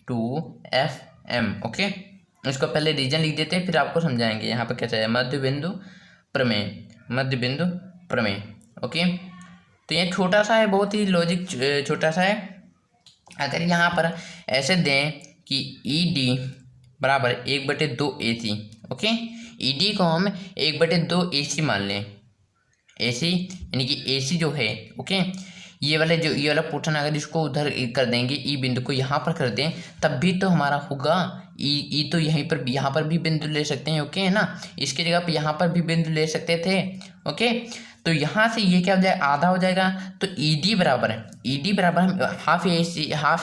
2FM। ओके, इसको पहले रीजन लिख देते हैं, फिर आपको समझाएंगे यहाँ पर कैसे है। मध्य बिंदु प्रमेय, मध्य बिंदु प्रमेय। ओके, तो ये छोटा सा है, बहुत ही लॉजिक छोटा सा है। अगर यहाँ पर ऐसे दें कि ED बराबर 1/2 AC। ओके, ED को हम 1/2 AC मान लें। AC यानी कि AC जो है, ओके, ये वाला पोर्शन अगर इसको उधर कर देंगे, ई बिंदु को यहाँ पर कर दें, तब भी तो हमारा होगा ई तो यहीं पर यहाँ पर भी बिंदु ले सकते हैं। ओके है ना, इसकी जगह पर यहाँ पर भी बिंदु ले सकते थे। ओके, तो यहाँ से ये क्या हो जाएगा, आधा हो जाएगा। तो ED बराबर हम हाफ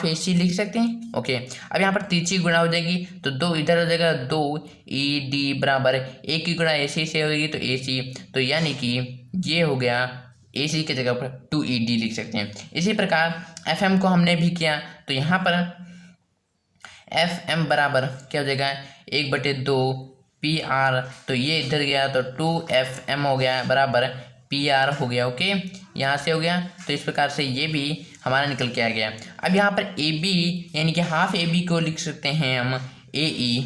AC लिख सकते हैं। ओके, अब यहाँ पर तीसरी गुणा हो जाएगी, तो 2 इधर हो जाएगा, 2 ED बराबर 1 की गुणा AC से होगी तो AC, तो यानी कि ये हो गया AC की जगह पर 2ED लिख सकते हैं। इसी प्रकार FM को हमने भी किया, तो यहाँ पर FM बराबर क्या हो जाएगा, 1/2 PR, तो ये इधर गया तो 2FM हो गया बराबर PR हो गया। ओके, यहाँ से हो गया, तो इस प्रकार से ये भी हमारा निकल के आ गया। अब यहाँ पर AB यानी कि हाफ AB को लिख सकते हैं हम AE,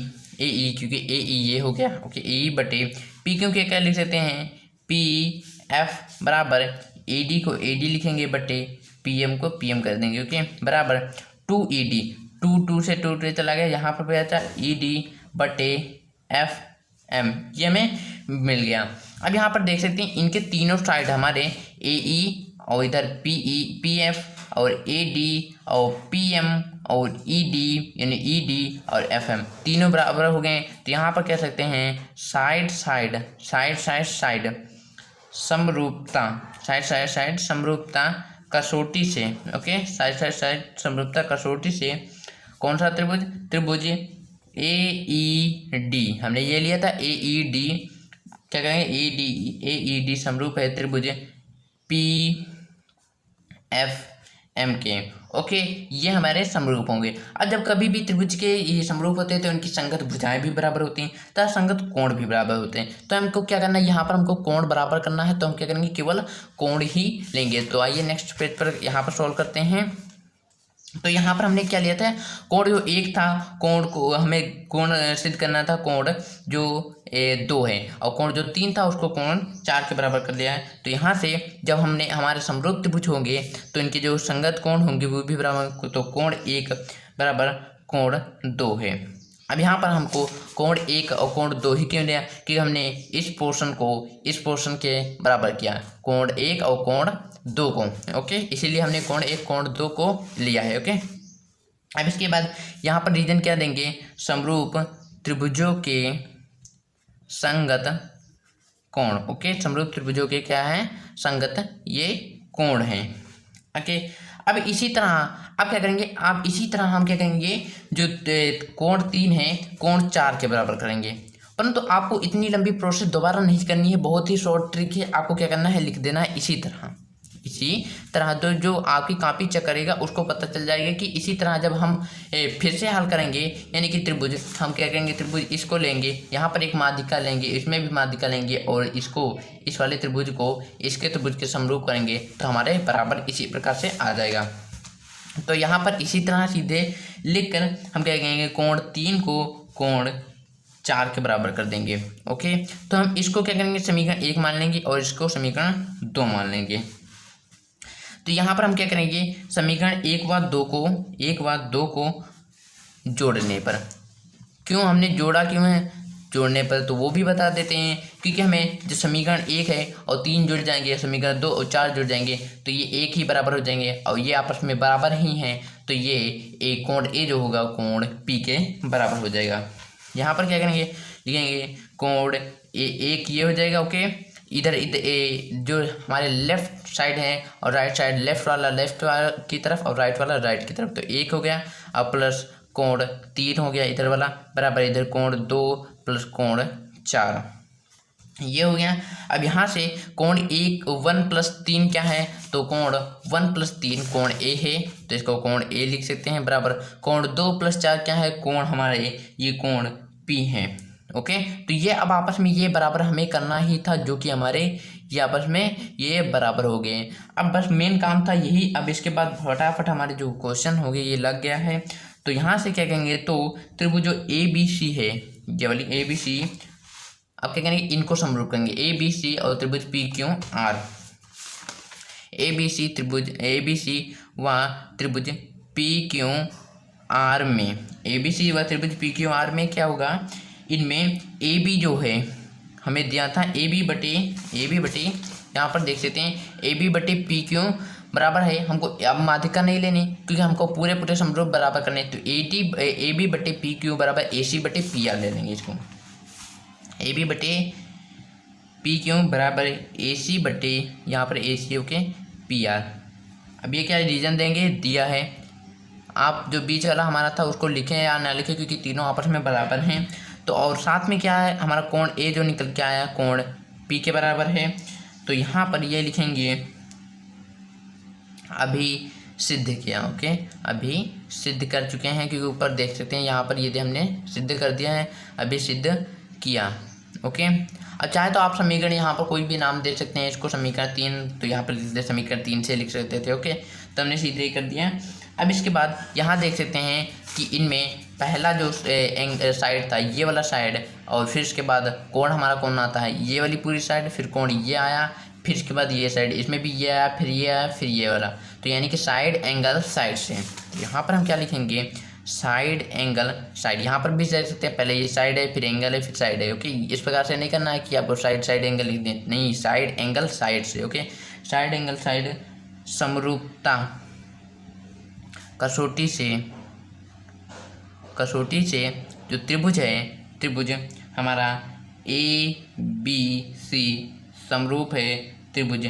क्योंकि AE ये हो गया। ओके, AE/P क्योंकि क्या लिख सकते हैं, PF बराबर AD को AD लिखेंगे बटे PM को PM कर देंगे। ओके, बराबर 2ED, 2 से 2 चला गया, यहाँ पर बचा ED/FM, ये हमें मिल गया। अब यहाँ पर देख सकते हैं इनके तीनों साइड हमारे AE और इधर PF और AD और PM और ED यानी ED और FM तीनों बराबर हो गए। तो यहाँ पर कह सकते हैं साइड समरूपता कसौटी से। ओके, साइड समरूपता कसौटी से कौन सा त्रिभुज AED हमने ये लिया था, AED क्या कहेंगे, AED समरूप है त्रिभुज PFM के। ओके, ये हमारे समरूप होंगे। अब जब कभी भी त्रिभुज के ये समरूप होते हैं तो उनकी संगत भुजाएं भी बराबर होती हैं तथा संगत कोण भी बराबर होते हैं। तो हमको क्या करना है, यहाँ पर हमको कोण बराबर करना है, तो हम क्या करेंगे, केवल कोण ही लेंगे। तो आइए नेक्स्ट पेज पर यहाँ पर सॉल्व करते हैं। तो यहाँ पर हमने क्या लिया था, कोण जो 1 था, कोण को हमें कोण सिद्ध करना था, कोण जो 2 है, और कोण जो 3 था उसको कोण 4 के बराबर कर लिया है। तो यहाँ से जब हमने हमारे समरूप त्रिभुज होंगे तो इनके जो संगत कोण होंगे वो भी बराबर, तो कोण 1 बराबर कोण 2 है। अब यहाँ पर हमको कोण 1 और कोण 2 ही क्यों लिया, कि हमने इस पोर्शन को इस पोर्शन के बराबर किया, कोण 1 और कोण 2 को। ओके, इसीलिए हमने कोण 1 कोण 2 को लिया है। ओके, अब इसके बाद यहाँ पर रीजन क्या देंगे, समरूप त्रिभुजों के संगत कोण। ओके, समरूप त्रिभुजों के क्या है, संगत ये कोण हैं। ओके, अब इसी तरह आप क्या करेंगे, आप इसी तरह हम क्या करेंगे, जो कोण 3 है कोण 4 के बराबर करेंगे। परंतु आपको इतनी लंबी प्रोसेस दोबारा नहीं करनी है, बहुत ही शॉर्ट ट्रिक है। आपको क्या करना है, लिख देना है इसी तरह तो जो आपकी कॉपी चेक करेगा उसको पता चल जाएगा कि इसी तरह जब हम फिर से हल करेंगे, यानी कि त्रिभुज हम क्या करेंगे, त्रिभुज इसको लेंगे, यहाँ पर एक माध्यिका लेंगे, इसमें भी माध्यिका लेंगे, और इसको इस वाले त्रिभुज को इसके त्रिभुज के समरूप करेंगे, तो हमारे बराबर इसी प्रकार से आ जाएगा। तो यहाँ पर इसी तरह सीधे लिख कर हम क्या कहेंगे, कोण 3 को कोण 4 के बराबर कर देंगे। ओके, तो हम इसको क्या करेंगे, समीकरण 1 मान लेंगे और इसको समीकरण 2 मान लेंगे। तो यहाँ पर हम क्या करेंगे, समीकरण 1 व 2 को जोड़ने पर, क्यों हमने जोड़ा, क्यों है जोड़ने पर, तो वो भी बता देते हैं। क्योंकि हमें जो समीकरण 1 है और 3 जुड़ जाएंगे, समीकरण 2 और 4 जुड़ जाएंगे, तो ये 1 ही बराबर हो जाएंगे, और ये आपस में बराबर ही हैं, तो ये एक कोण A जो होगा कोण P के बराबर हो जाएगा। यहाँ पर क्या करेंगे, लिखेंगे कोण एक ये हो जाएगा। ओके, इधर जो हमारे लेफ्ट साइड है और राइट साइड, लेफ्ट वाला की तरफ और राइट वाला राइट की तरफ, तो 1 हो गया, और प्लस कोण 3 हो गया इधर वाला, बराबर इधर कोण 2 प्लस कोण 4, ये हो गया। अब यहाँ से कोण 1 + 3 क्या है, तो कोण 1 + 3 कोण A है, तो इसको कोण A लिख सकते हैं, बराबर कोण 2 + 4 क्या है, कोण हमारे ये कोण P है। ओके, तो ये अब आपस में ये बराबर हमें करना ही था, जो कि हमारे ये आपस में ये बराबर हो गए। अब बस मेन काम था यही। अब इसके बाद फटाफट हमारे जो क्वेश्चन हो गए ये लग गया है। तो यहाँ से क्या कहेंगे, तो त्रिभुज जो ABC है, ये वाली ABC, अब क्या करेंगे, इनको समरूप करेंगे, ABC और त्रिभुज PQR। ABC त्रिभुज ABC व त्रिभुज PQR में, ABC व त्रिभुज PQR में क्या होगा, इनमें AB जो है हमें दिया था AB बटे यहाँ पर देख सकते हैं AB बटे PQ बराबर है, हमको अब माध्यिका नहीं लेनी क्योंकि हमको पूरे समरूप बराबर करने। तो AB बटे PQ बराबर AC बटे PR ले लेंगे इसको। AB बटे PQ बराबर AC बटे यहाँ पर AC ओके PR। अब ये क्या रीजन देंगे, दिया है। आप जो बीच वाला हमारा था उसको लिखें या ना लिखें क्योंकि तीनों आपस में बराबर हैं। तो और साथ में क्या है, हमारा कोण A जो निकल के आया कोण P के बराबर है। तो यहाँ पर ये लिखेंगे अभी सिद्ध किया, ओके अभी सिद्ध कर चुके हैं, क्योंकि ऊपर देख सकते हैं यहाँ पर ये हमने सिद्ध कर दिया है, अभी सिद्ध किया, ओके। अब चाहे तो आप समीकरण यहाँ पर कोई भी नाम दे सकते हैं इसको, समीकरण 3, तो यहाँ पर लिख दे समीकरण 3 से लिख सकते थे, ओके। तो हमने सीधे ही कर दिया। अब इसके बाद यहाँ देख सकते हैं कि इनमें पहला जो साइड था ये वाला साइड, और फिर इसके बाद कोण हमारा कौन आता है, ये वाली पूरी साइड, फिर कोण ये आया, फिर इसके बाद ये साइड, इसमें भी ये आया, फिर ये आया, फिर ये वाला। तो यानी कि साइड एंगल साइड से। तो यहाँ पर हम क्या लिखेंगे, साइड एंगल साइड। यहाँ पर भी देख सकते हैं, पहले ये साइड है, फिर एंगल है, फिर साइड है, ओके। इस प्रकार से नहीं करना है कि आपको साइड एंगल लिख दें, नहीं, साइड एंगल साइड से, ओके। साइड एंगल साइड समरूपता कसौटी से जो त्रिभुज है, त्रिभुज हमारा ABC समरूप है त्रिभुज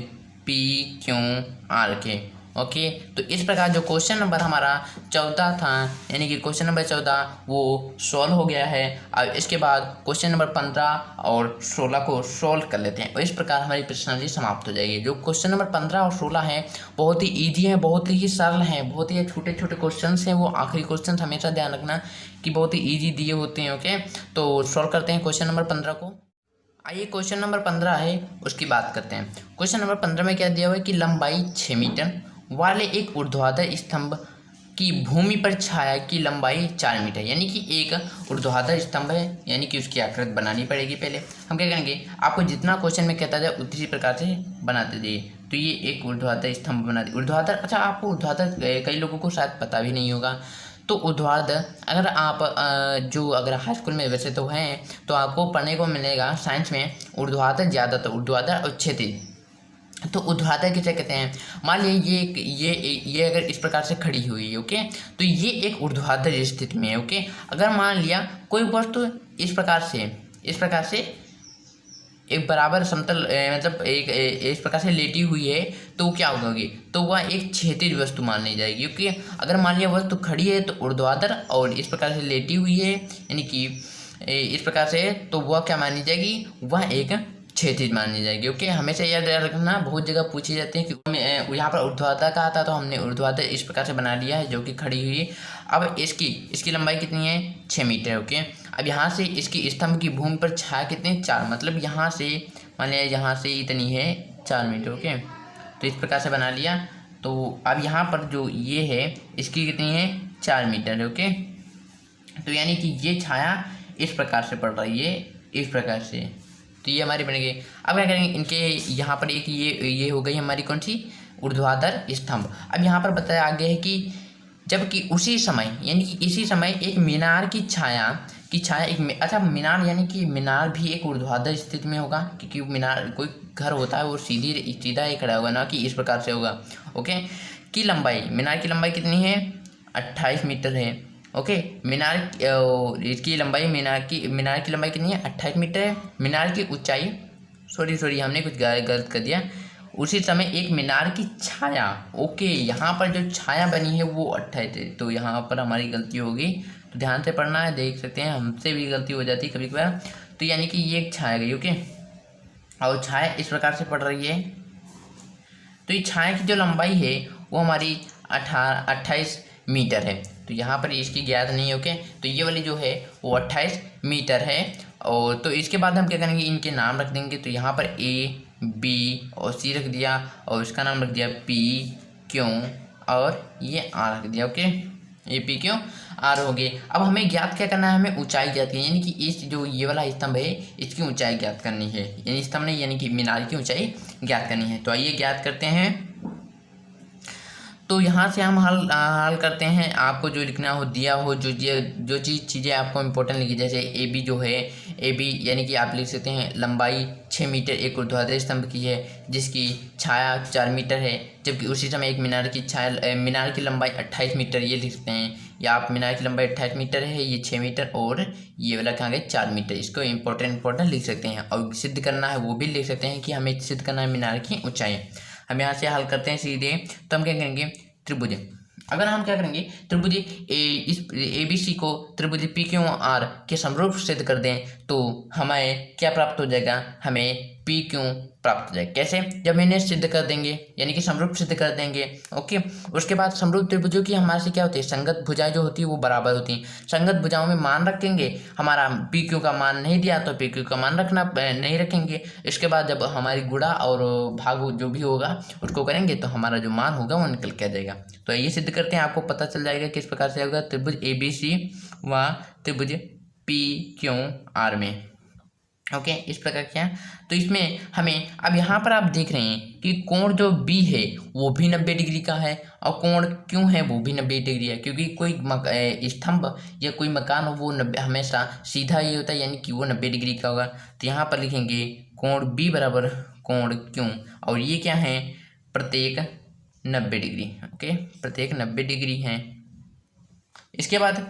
PQR के, ओके। तो इस प्रकार जो क्वेश्चन नंबर हमारा 14 था, यानी कि क्वेश्चन नंबर 14 वो सॉल्व हो गया है। अब इसके बाद क्वेश्चन नंबर 15 और 16 को सॉल्व कर लेते हैं, और इस प्रकार हमारी प्रश्नावली समाप्त हो जाएगी। जो क्वेश्चन नंबर 15 और 16 हैं बहुत ही ईजी हैं, बहुत ही सरल हैं, बहुत ही छोटे छोटे क्वेश्चन हैं। वो आखिरी क्वेश्चन हमेशा ध्यान रखना कि बहुत ही ईजी दिए होते हैं, ओके। तो सॉल्व करते हैं क्वेश्चन नंबर 15 को। आइए क्वेश्चन नंबर 15 है उसकी बात करते हैं। क्वेश्चन नंबर 15 में क्या दिया हुआ है कि लंबाई 6 मीटर वाले एक ऊर्ध्वाधर स्तंभ की भूमि पर छाया की लंबाई 4 मीटर, यानी कि एक ऊर्ध्वाधर स्तंभ है, यानी कि उसकी आकृति बनानी पड़ेगी। पहले हम क्या करेंगे, आपको जितना क्वेश्चन में कहता जाए उसी प्रकार से बनाते जाइए। तो ये एक ऊर्ध्वाधर स्तंभ बना दिए। ऊर्ध्वाधर, अच्छा आपको ऊर्ध्वाधर कई लोगों को शायद पता भी नहीं होगा। तो ऊर्ध्वाधर अगर आप अगर हाई स्कूल में वैसे तो हैं, तो आपको पढ़ने को मिलेगा साइंस में ऊर्ध्वाधर ज़्यादातर, ऊर्ध्वाधर और क्षैतिज। तो ऊर्ध्वाधर किसे कहते हैं, मान लीजिए ये अगर इस प्रकार से खड़ी हुई है, ओके, तो ये एक ऊर्ध्वाधर स्थिति में है, ओके। अगर मान लिया कोई वस्तु इस प्रकार से एक बराबर समतल मतलब एक इस प्रकार से लेटी हुई है, तो क्या होगी, तो वह एक क्षैतिज वस्तु मान ली जाएगी, क्योंकि अगर मान लिया वस्तु खड़ी है तो ऊर्ध्वाधर, और इस प्रकार से लेटी हुई है यानी कि इस प्रकार से, तो वह क्या मानी जाएगी, वह एक क्षैतिज मानी जाएगी, ओके। हमेशा याद रखना, बहुत जगह पूछी जाती है कि यहाँ पर ऊर्ध्वाधर कहा था, तो हमने ऊर्ध्वाधर इस प्रकार से बना लिया है जो कि खड़ी हुई है। अब इसकी लंबाई कितनी है, 6 मीटर, ओके। अब यहाँ से इसकी स्तंभ की भूमि पर छाया कितनी, 4, मतलब यहाँ से मान लिया यहाँ से इतनी है 4 मीटर, ओके। तो इस प्रकार से बना लिया। तो अब यहाँ पर जो ये है इसकी कितनी है, 4 मीटर, ओके। तो यानी कि ये छाया इस प्रकार से पड़ रही है, इस प्रकार से। तो ये हमारी बन गई। अब क्या करेंगे, इनके यहाँ पर एक ये हो गई हमारी कौन सी, ऊर्ध्वाधर स्तंभ। अब यहाँ पर बताया आगे है कि जबकि उसी समय यानी कि इसी समय एक मीनार की छाया एक, अच्छा मीनार यानी कि मीनार भी एक ऊर्ध्वाधर स्थिति में होगा, क्योंकि मीनार कोई घर होता है वो सीधा ही खड़ा होगा, ना कि इस प्रकार से होगा, ओके। की लंबाई, मीनार की लंबाई कितनी है, 28 मीटर है, ओके। इसकी लंबाई मीनार की लंबाई कितनी है, 28 मीटर है। मीनार की ऊंचाई, सॉरी हमने कुछ गलत कर दिया। उसी समय एक मीनार की छाया, ओके, यहाँ पर जो छाया बनी है वो 28 है, तो यहाँ पर हमारी गलती होगी, तो ध्यान से पढ़ना है। देख सकते हैं हमसे भी गलती हो जाती है कभी कभार। तो यानी कि ये एक छाया गई, ओके, और छाया इस प्रकार से पड़ रही है। तो ये छाया की जो लंबाई है वो हमारी 28 मीटर है। तो यहाँ पर इसकी ज्ञात नहीं है, ओके। तो ये वाली जो है वो 28 मीटर है, और तो इसके बाद हम क्या करेंगे, इनके नाम रख देंगे। तो यहाँ पर ए बी और सी रख दिया और इसका नाम रख दिया पी क्यू और ये आर रख दिया। Okay, A P Q R हो गए। अब हमें ज्ञात क्या करना है, हमें ऊंचाई ज्ञात करनी है, यानी कि इस जो ये वाला स्तंभ है इसकी ऊंचाई ज्ञात करनी है, यानी स्तंभ नहीं यानी कि मीनार की ऊंचाई ज्ञात करनी है। तो आइए ज्ञात करते हैं। तो यहाँ से हम हल करते हैं। आपको जो लिखना हो दिया हो, जो चीज़ें आपको इंपॉर्टेंट लिखी, जैसे ए बी जो है, ए बी यानी कि आप लिख सकते हैं लंबाई 6 मीटर एक ऊर्ध्वाधर स्तंभ की है जिसकी छाया 4 मीटर है, जबकि उसी समय एक मीनार की लंबाई 28 मीटर, ये लिख सकते हैं। या आप मीनार की लंबाई 28 मीटर है, ये 6 मीटर और ये वाला कहाँ गए 4 मीटर, इसको इंपॉर्टेंट लिख सकते हैं। और सिद्ध करना है वो भी लिख सकते हैं कि हमें सिद्ध करना है मीनार की ऊंचाई। हम यहाँ से हल करते हैं सीधे। तो हम क्या करेंगे, त्रिभुज, अगर हम क्या करेंगे त्रिभुज इस ए बी सी को त्रिभुज पी क्यू आर के समरूप सिद्ध कर दें तो हमें क्या प्राप्त हो जाएगा, हमें पी क्यू प्राप्त हो जाएगा। कैसे, जब इन्हें सिद्ध कर देंगे यानी कि समरूप सिद्ध कर देंगे। ओके, उसके बाद समरूप त्रिभुजों की हमारे से क्या होती है, संगत भुजाएं जो होती है वो बराबर होती हैं। संगत भुजाओं में मान रखेंगे, हमारा पी क्यू का मान नहीं दिया तो पी क्यू का मान नहीं रखेंगे। इसके बाद जब हमारी गुणा और भाग जो भी होगा उसको करेंगे तो हमारा जो मान होगा वो निकल के आ जाएगा। तो ये सिद्ध करते हैं, आपको पता चल जाएगा किस प्रकार से होगा त्रिभुज ए बी सी व त्रिभुज पी क्यू आर में। ओके, इस प्रकार क्या, तो इसमें हमें अब यहाँ पर आप देख रहे हैं कि कोण जो बी है वो भी 90 डिग्री का है और कोण क्यों है वो भी 90 डिग्री है, क्योंकि कोई स्तंभ या कोई मकान हो वो 90 हमेशा सीधा ये होता है, यानी कि वो 90 डिग्री का होगा। तो यहाँ पर लिखेंगे कोण बी बराबर कोण क्यों, और ये क्या है, प्रत्येक 90 डिग्री। ओके, प्रत्येक 90 डिग्री है। इसके बाद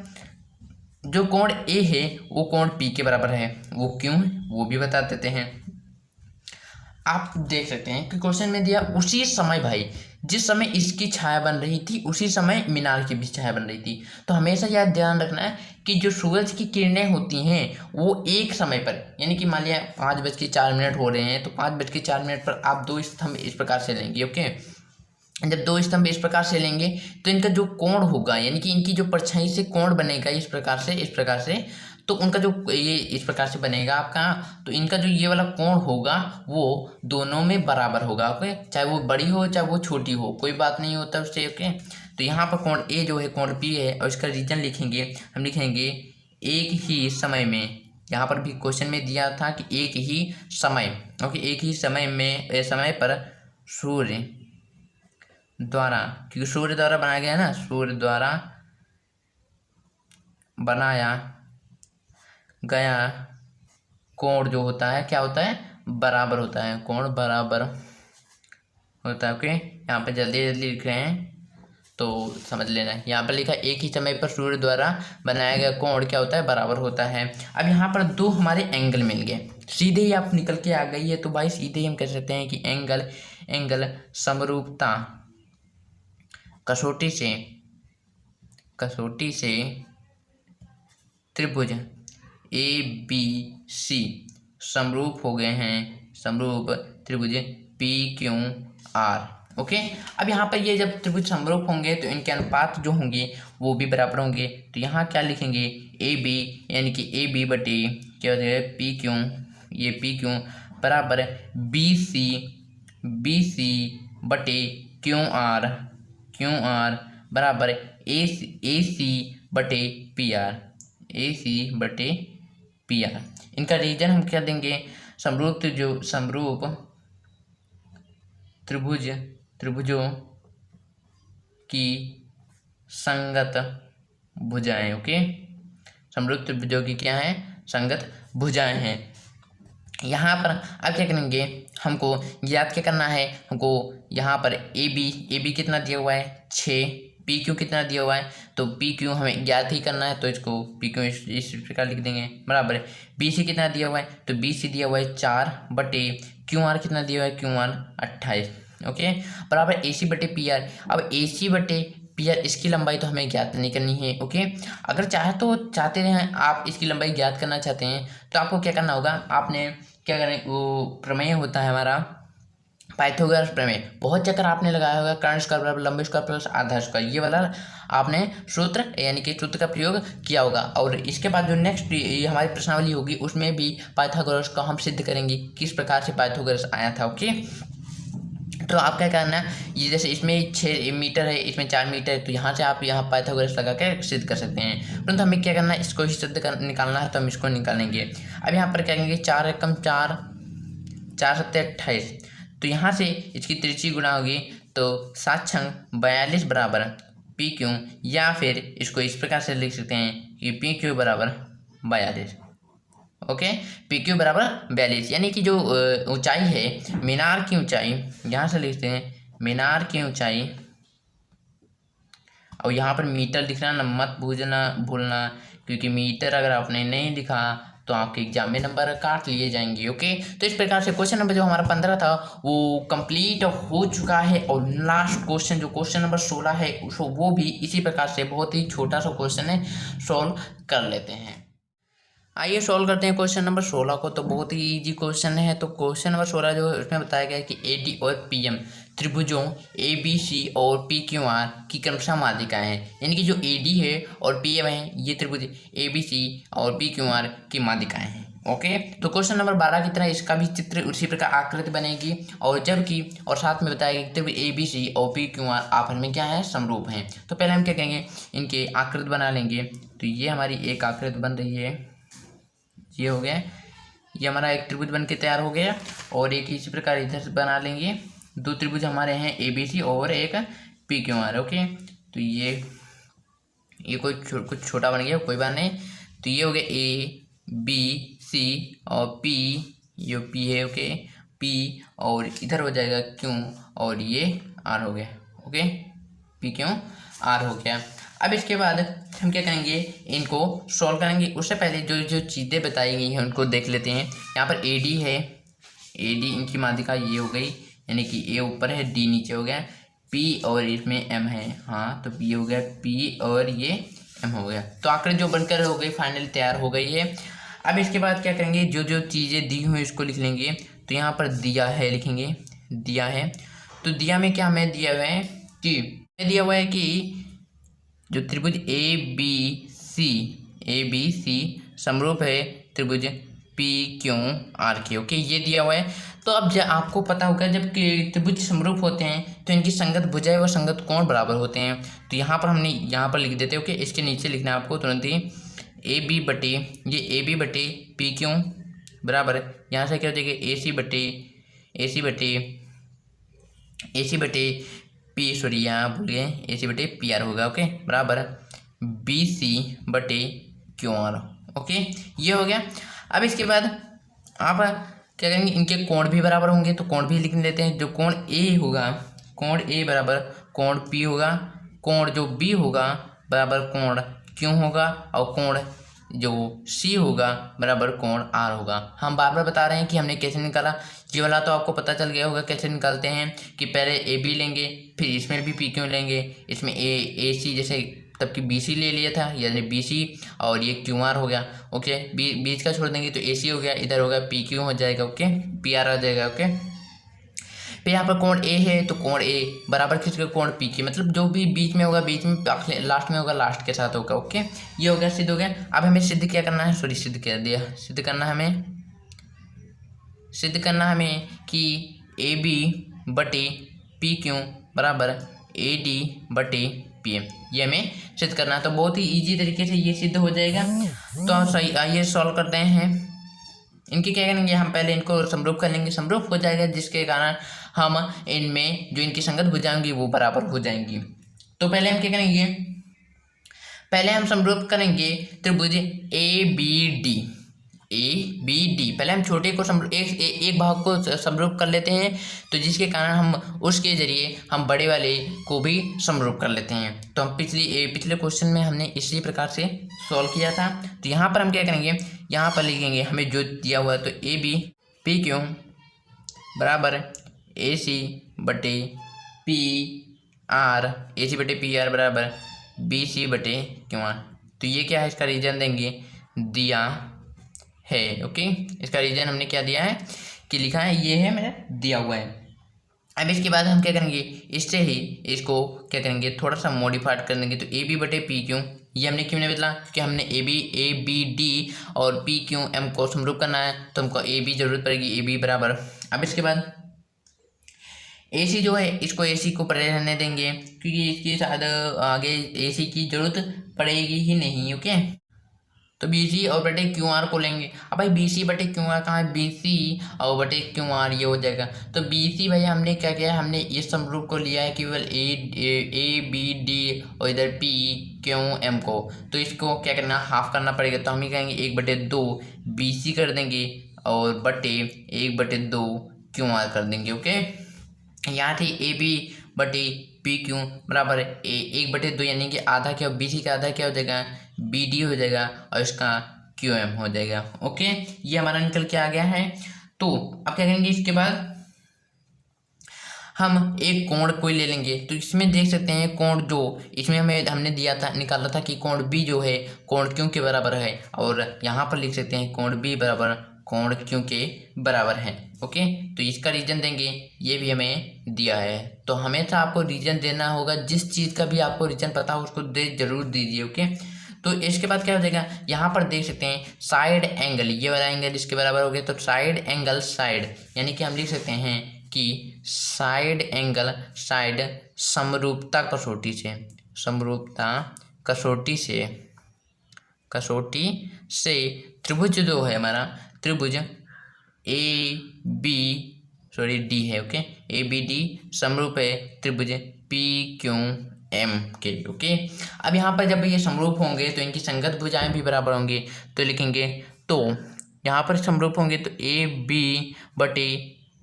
जो कोण ए है वो कोण पी के बराबर है, वो क्यों है वो भी बता देते हैं। आप देख सकते हैं कि क्वेश्चन में दिया उसी समय भाई जिस समय इसकी छाया बन रही थी उसी समय मीनार की भी छाया बन रही थी। तो हमेशा यह ध्यान रखना है कि जो सूरज की किरणें होती हैं वो एक समय पर, यानी कि मान लिया 5:04 हो रहे हैं तो 5:04 पर आप 2 स्तंभ इस प्रकार से लेंगे। ओके, जब 2 स्तंभ इस प्रकार से लेंगे तो इनका जो कोण होगा यानी कि इनकी जो परछाई से कोण बनेगा इस प्रकार से तो उनका जो ये इस प्रकार से बनेगा आपका, तो इनका जो ये वाला कोण होगा वो दोनों में बराबर होगा। ओके, चाहे वो बड़ी हो चाहे वो छोटी हो कोई बात नहीं होता उससे। ओके, तो यहाँ पर कोण ए जो है कोण पी है और इसका रीजन लिखेंगे, हम लिखेंगे एक ही समय में। यहाँ पर भी क्वेश्चन में दिया था कि एक ही समय, ओके, एक ही समय पर सूर्य द्वारा, क्योंकि सूर्य द्वारा बनाया गया है ना, सूर्य द्वारा बनाया गया कोण जो होता है क्या होता है, बराबर होता है, कोण बराबर होता है। ओके, यहाँ पे जल्दी लिख रहे हैं तो समझ लेना है। यहाँ पर लिखा एक ही समय पर सूर्य द्वारा बनाया गया कोण क्या होता है, बराबर होता है। अब यहाँ पर 2 हमारे एंगल मिल गए, सीधे ही आप निकल के आ गई है तो भाई सीधे ही हम कह सकते हैं कि एंगल समरूपता कसौटी से त्रिभुज ए बी सी समरूप हो गए हैं, समरूप त्रिभुज पी क्यू आर। ओके, अब यहाँ पर ये जब त्रिभुज समरूप होंगे तो इनके अनुपात जो होंगे वो भी बराबर होंगे। तो यहाँ क्या लिखेंगे, ए बी यानी कि ए बी बटे क्या हो जाएगा पी क्यू, ये पी क्यू बराबर बी सी बटे क्यू आर बराबर ए सी बटे पी आर, इनका रीजन हम क्या देंगे, समरूप त्रिभुजों की संगत भुजाएं। ओके, समरूप त्रिभुजों की क्या है, संगत भुजाएं हैं। यहाँ पर अब क्या करेंगे, हमको याद क्या करना है, हमको यहाँ पर ए बी कितना दिया हुआ है 6, पी क्यू कितना दिया हुआ है, तो पी क्यू हमें ज्ञात ही करना है तो इसको पी क्यू इस प्रकार लिख देंगे बराबर। बी सी कितना दिया हुआ है, तो बी सी दिया हुआ है 4 बटे क्यू आर कितना दिया हुआ है, क्यू आर 28। ओके, बराबर ए सी बटे पी आर। अब ए सी बटे पी आर इसकी लंबाई तो हमें ज्ञात नहीं करनी है। ओके, अगर चाहते हैं आप इसकी लंबाई ज्ञात करना चाहते हैं तो आपको क्या करना होगा, आपने क्या करें, वो प्रमेय होता है हमारा पाइथागोरस प्रमेय बहुत चक्कर आपने लगाया होगा। कर्ण स्क्वायर बराबर लंब स्क्वायर प्लस आधा स्क्वायर, ये वाला आपने सूत्र यानी कि सूत्र का प्रयोग किया होगा। और इसके बाद जो नेक्स्ट ये हमारी प्रश्नावली होगी उसमें भी पाइथागोरस को हम सिद्ध करेंगे किस प्रकार से पाइथागोरस आया था। ओके, तो आप क्या करना, ये जैसे इसमें 6 मीटर है, इसमें 4 मीटर है, तो यहाँ से आप यहाँ पाइथागोरस लगा के सिद्ध कर सकते हैं। परंतु हमें क्या करना है, इसको ही सिद्ध कर निकालना है, तो हम इसको निकालेंगे। अब यहाँ पर क्या करेंगे, 4 एकम 4, 4 सत्ते 28, तो यहाँ से इसकी त्रिज्या गुणा होगी, तो 7 छंग 42 बराबर पी क्यू, या फिर इसको इस प्रकार से लिख सकते हैं कि पी क्यू बराबर 42। ओके, पी क्यू बराबर 42, यानी कि जो ऊंचाई है मीनार की ऊंचाई, यहाँ से लिखते हैं मीनार की ऊंचाई, और यहाँ पर मीटर लिखना न मत भूलना, क्योंकि मीटर अगर आपने नहीं लिखा तो आपके एग्जाम में नंबर काट लिए जाएंगे। ओके, तो इस प्रकार से क्वेश्चन नंबर जो हमारा 15 था वो कंप्लीट हो चुका है, और लास्ट क्वेश्चन जो क्वेश्चन नंबर 16 है वो भी इसी प्रकार से बहुत ही छोटा सा क्वेश्चन है, सॉल्व कर लेते हैं। आइए सॉल्व करते हैं क्वेश्चन नंबर 16 को। तो बहुत ही इजी क्वेश्चन है। तो क्वेश्चन नंबर 16 जो है उसमें बताया गया है कि AD और PM त्रिभुजों ABC और PQR की क्रमशः माध्यिकाएं हैं, यानी कि जो AD है और PM है ये त्रिभुज ABC और PQR की माध्यिकाएं हैं। ओके, तो क्वेश्चन नंबर 12 की तरह इसका भी चित्र उसी प्रकार आकृति बनेगी, और जबकि और साथ में बताया गया कि त्रिभुज ABC और PQR आपस में क्या है, समरूप हैं। तो पहले हम क्या करेंगे, इनके आकृति बना लेंगे। तो ये हमारी एक आकृति बन रही है, ये हो गया, ये हमारा एक त्रिभुज बन के तैयार हो गया, और एक इसी प्रकार इधर से बना लेंगे। 2 त्रिभुज हमारे हैं ABC और एक PQR। ओके, तो ये कुछ छोटा बन गया, कोई बात नहीं। तो ये हो गया ABC और P, ये P है। ओके, P और इधर हो जाएगा Q, और ये R हो गया। ओके, PQR हो गया। अब इसके बाद हम क्या करेंगे, इनको सॉल्व करेंगे। उससे पहले जो जो चीज़ें बताई गई हैं उनको देख लेते हैं। यहाँ पर AD है, AD इनकी माध्यिका ये हो गई, यानी कि A ऊपर है D नीचे हो गया, P और इसमें M है, हाँ तो P हो गया, P और ये M हो गया। तो आकृति जो बनकर हो गई फाइनल तैयार हो गई है। अब इसके बाद क्या करेंगे, जो जो चीज़ें दी हुई इसको लिख लेंगे। तो यहाँ पर दिया है लिखेंगे, दिया है। तो दिया में क्या हमें दिया हुआ है कि जो त्रिभुज ABC समरूप है त्रिभुज PQR के। ओके, ये दिया हुआ है। तो अब आपको पता होगा जब त्रिभुज समरूप होते हैं तो इनकी संगत भुजाएं व संगत कोण बराबर होते हैं। तो यहाँ पर हमने यहाँ पर लिख देते हैं। ओके, इसके नीचे लिखना है आपको तुरंत ही AB बटे PQ बराबर, यहाँ से क्या हो जाएगा AC बटे P, सॉरी यहाँ भूल गए, AC बटे PR होगा। ओके, बराबर BC बटे QR। ओके, ये हो गया। अब इसके बाद आप क्या करेंगे, इनके कोण भी बराबर होंगे, तो कोण भी लिख लेते हैं। जो कोण A होगा, कोण A बराबर कोण P होगा, कोण जो B होगा बराबर कोण Q होगा, और कोण जो C होगा बराबर कोण R होगा। हम बार बार बता रहे हैं कि हमने कैसे निकाला, ये वाला तो आपको पता चल गया होगा कैसे निकालते हैं, कि पहले AB लेंगे, फिर इसमें भी PQ लेंगे, इसमें AC जैसे तब कि BC ले लिया था, यानी BC और ये QR हो गया। ओके, बीच का छोड़ देंगे तो AC हो गया, इधर होगा PQ हो जाएगा। ओके, PR आ जाएगा। ओके, फिर यहाँ पर कोण A है, तो कोण A बराबर किसके, कोण P के, मतलब जो भी बीच में होगा बीच में, लास्ट में होगा लास्ट के साथ होगा। ओके, ये हो गया, सिद्ध हो गया। अब हमें सिद्ध क्या करना है, सॉरी सिद्ध क्या दिया, सिद्ध करना हमें कि AB बटे PQ बराबर AD बटे PM, ये हमें सिद्ध करना है। तो बहुत ही इजी तरीके से ये सिद्ध हो जाएगा। तो सही, आइए सॉल्व करते हैं। इनके क्या करेंगे, हम पहले इनको समरूप कर लेंगे, समरूप हो जाएगा जिसके कारण हम इनमें जो इनकी संगत भुजाएं होंगी वो बराबर हो जाएंगी। तो पहले हम क्या करेंगे, पहले हम समरूप करेंगे त्रिभुज ABD। पहले हम छोटे को एक भाग को समरूप कर लेते हैं, तो जिसके कारण हम उसके जरिए हम बड़े वाले को भी समरूप कर लेते हैं। तो हम पिछले क्वेश्चन में हमने इसी प्रकार से सॉल्व किया था। तो यहाँ पर हम क्या करेंगे, यहाँ पर लिखेंगे हमें जो दिया हुआ है, तो AB PQ बराबर AC बटे PR, AC बटे PR बराबर BC बटे QR। तो ये क्या है, इसका रीजन देंगे, दिया है। ओके, इसका रीजन हमने क्या दिया है कि लिखा है, ये है मेरा दिया हुआ है। अब इसके बाद हम क्या करेंगे, इससे ही इसको क्या करेंगे, थोड़ा सा मॉडिफाइड कर देंगे। तो ए बी बटे पी क्यू, ये हमने क्यों नहीं बदला, कि हमने ए बी डी और पी क्यू एम को समरूप करना है, तो हमको ए बी जरूरत पड़ेगी, ए बी बराबर। अब इसके बाद ए सी जो है इसको ए सी को पड़े रहने देंगे, क्योंकि इसकी शायद आगे ए सी की जरूरत पड़ेगी ही नहीं। ओके, तो बी सी और बटे क्यू आर को लेंगे। अब भाई बी सी बटे क्यू आर कहाँ है, बी सी और बटे क्यू आर ये हो जाएगा। तो बी सी भाई हमने क्या किया है, हमने इस समरूप को लिया है केवल ए बी डी और इधर पी क्यू एम को, तो इसको क्या करना, हाफ करना पड़ेगा। तो हम ही कहेंगे 1/2 बी सी कर देंगे और बटे 1/2 क्यू आर कर देंगे। ओके, यहाँ थी ए बी बटे पी क्यू बराबर 1/2, यानी कि आधा क्या, बी सी का आधा क्या हो जाएगा, बी डी हो जाएगा और इसका क्यू एम हो जाएगा। ओके, ये हमारा निकल के आ गया है। तो अब क्या करेंगे, इसके बाद हम एक कोण कोई ले लेंगे। तो इसमें देख सकते हैं कोण जो इसमें हमने दिया था, निकाला था कि कोण बी जो है कोण क्यू के बराबर है, और यहाँ पर लिख सकते हैं कोण बी बराबर कोण क्यू के बराबर है। ओके, तो इसका रीजन देंगे, ये भी हमें दिया है। तो हमेशा आपको रीजन देना होगा, जिस चीज़ का भी आपको रीजन पता हो उसको जरूर दीजिए। ओके, तो इसके बाद क्या हो जाएगा, यहाँ पर देख सकते हैं साइड एंगल, ये वाला एंगल इसके बराबर हो गया। तो साइड एंगल साइड, यानी कि हम लिख सकते हैं कि साइड एंगल साइड समरूपता कसौटी से, समरूपता कसौटी से त्रिभुज जो है हमारा, त्रिभुज डी है। ओके, ए बी डी समरूप है त्रिभुज पी क्यू एम के। ओके, अब यहाँ पर जब ये समरूप होंगे तो इनकी संगत भुजाएं भी बराबर होंगी। तो लिखेंगे, तो यहाँ पर समरूप होंगे तो ए बी बटे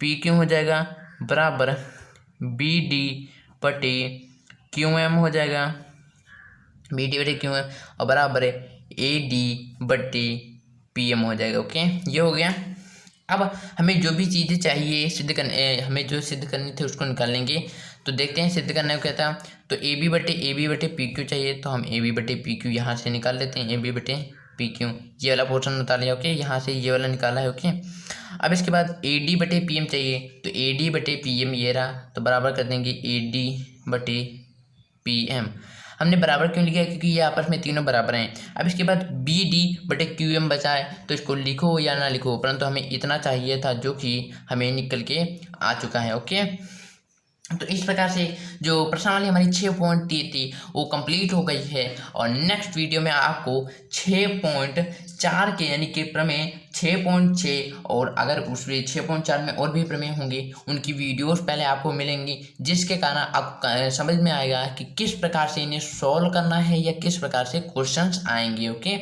पी क्यू हो जाएगा बराबर बी डी बटे क्यू एम हो जाएगा, बी डी बटे क्यू एम और बराबर ए डी बटे पी एम हो जाएगा। ओके, ये हो गया। अब हमें जो भी चीज़ें चाहिए सिद्ध करने, हमें जो सिद्ध करने थे उसको निकाल लेंगे। तो देखते हैं सिद्ध करने को क्या था। तो ए बी बटे पी क्यू चाहिए, तो हम ए बी बटे पी क्यू यहाँ से निकाल लेते हैं। ए बी बटे पी क्यू ये वाला पोर्शन निकाल लिया। ओके, यहाँ से ये वाला निकाला है। ओके, अब इसके बाद ए डी बटे पी एम चाहिए, तो ए डी बटे पी एम ये रहा, तो बराबर कर देंगे ए डी बटे पी एम। हमने बराबर क्यों लिखा है, क्योंकि ये आपस में तीनों बराबर हैं। अब इसके बाद बी डी बटे क्यू एम बचा है, तो इसको लिखो या ना लिखो, परंतु हमें इतना चाहिए था जो कि हमें निकल के आ चुका है। ओके, तो इस प्रकार से जो प्रश्नावली हमारी 6.3 थी वो कंप्लीट हो गई है। और नेक्स्ट वीडियो में आपको 6.4 के यानी कि प्रमेय 6.6 और अगर उसमें 6.4 में और भी प्रमेय होंगे उनकी वीडियोस पहले आपको मिलेंगी, जिसके कारण आपको समझ में आएगा कि किस प्रकार से इन्हें सॉल्व करना है या किस प्रकार से क्वेश्चंस आएंगे। ओके,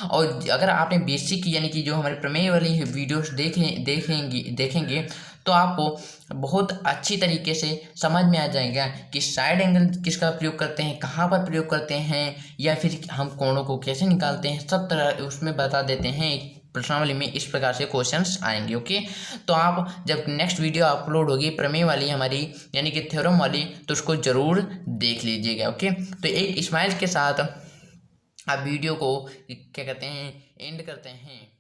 और अगर आपने बेसिक यानी कि जो हमारे प्रमेय वाली वीडियोस देखेंगे तो आपको बहुत अच्छी तरीके से समझ में आ जाएगा कि साइड एंगल किसका प्रयोग करते हैं, कहाँ पर प्रयोग करते हैं, या फिर हम कोणों को कैसे निकालते हैं, सब तरह उसमें बता देते हैं। प्रश्नावली में इस प्रकार से क्वेश्चंस आएंगे। ओके, तो आप जब नेक्स्ट वीडियो अपलोड होगी प्रमेय वाली हमारी यानी कि थ्योरम वाली, तो उसको ज़रूर देख लीजिएगा। ओके, तो एक स्माइल के साथ आप वीडियो को क्या कहते हैं एंड करते हैं।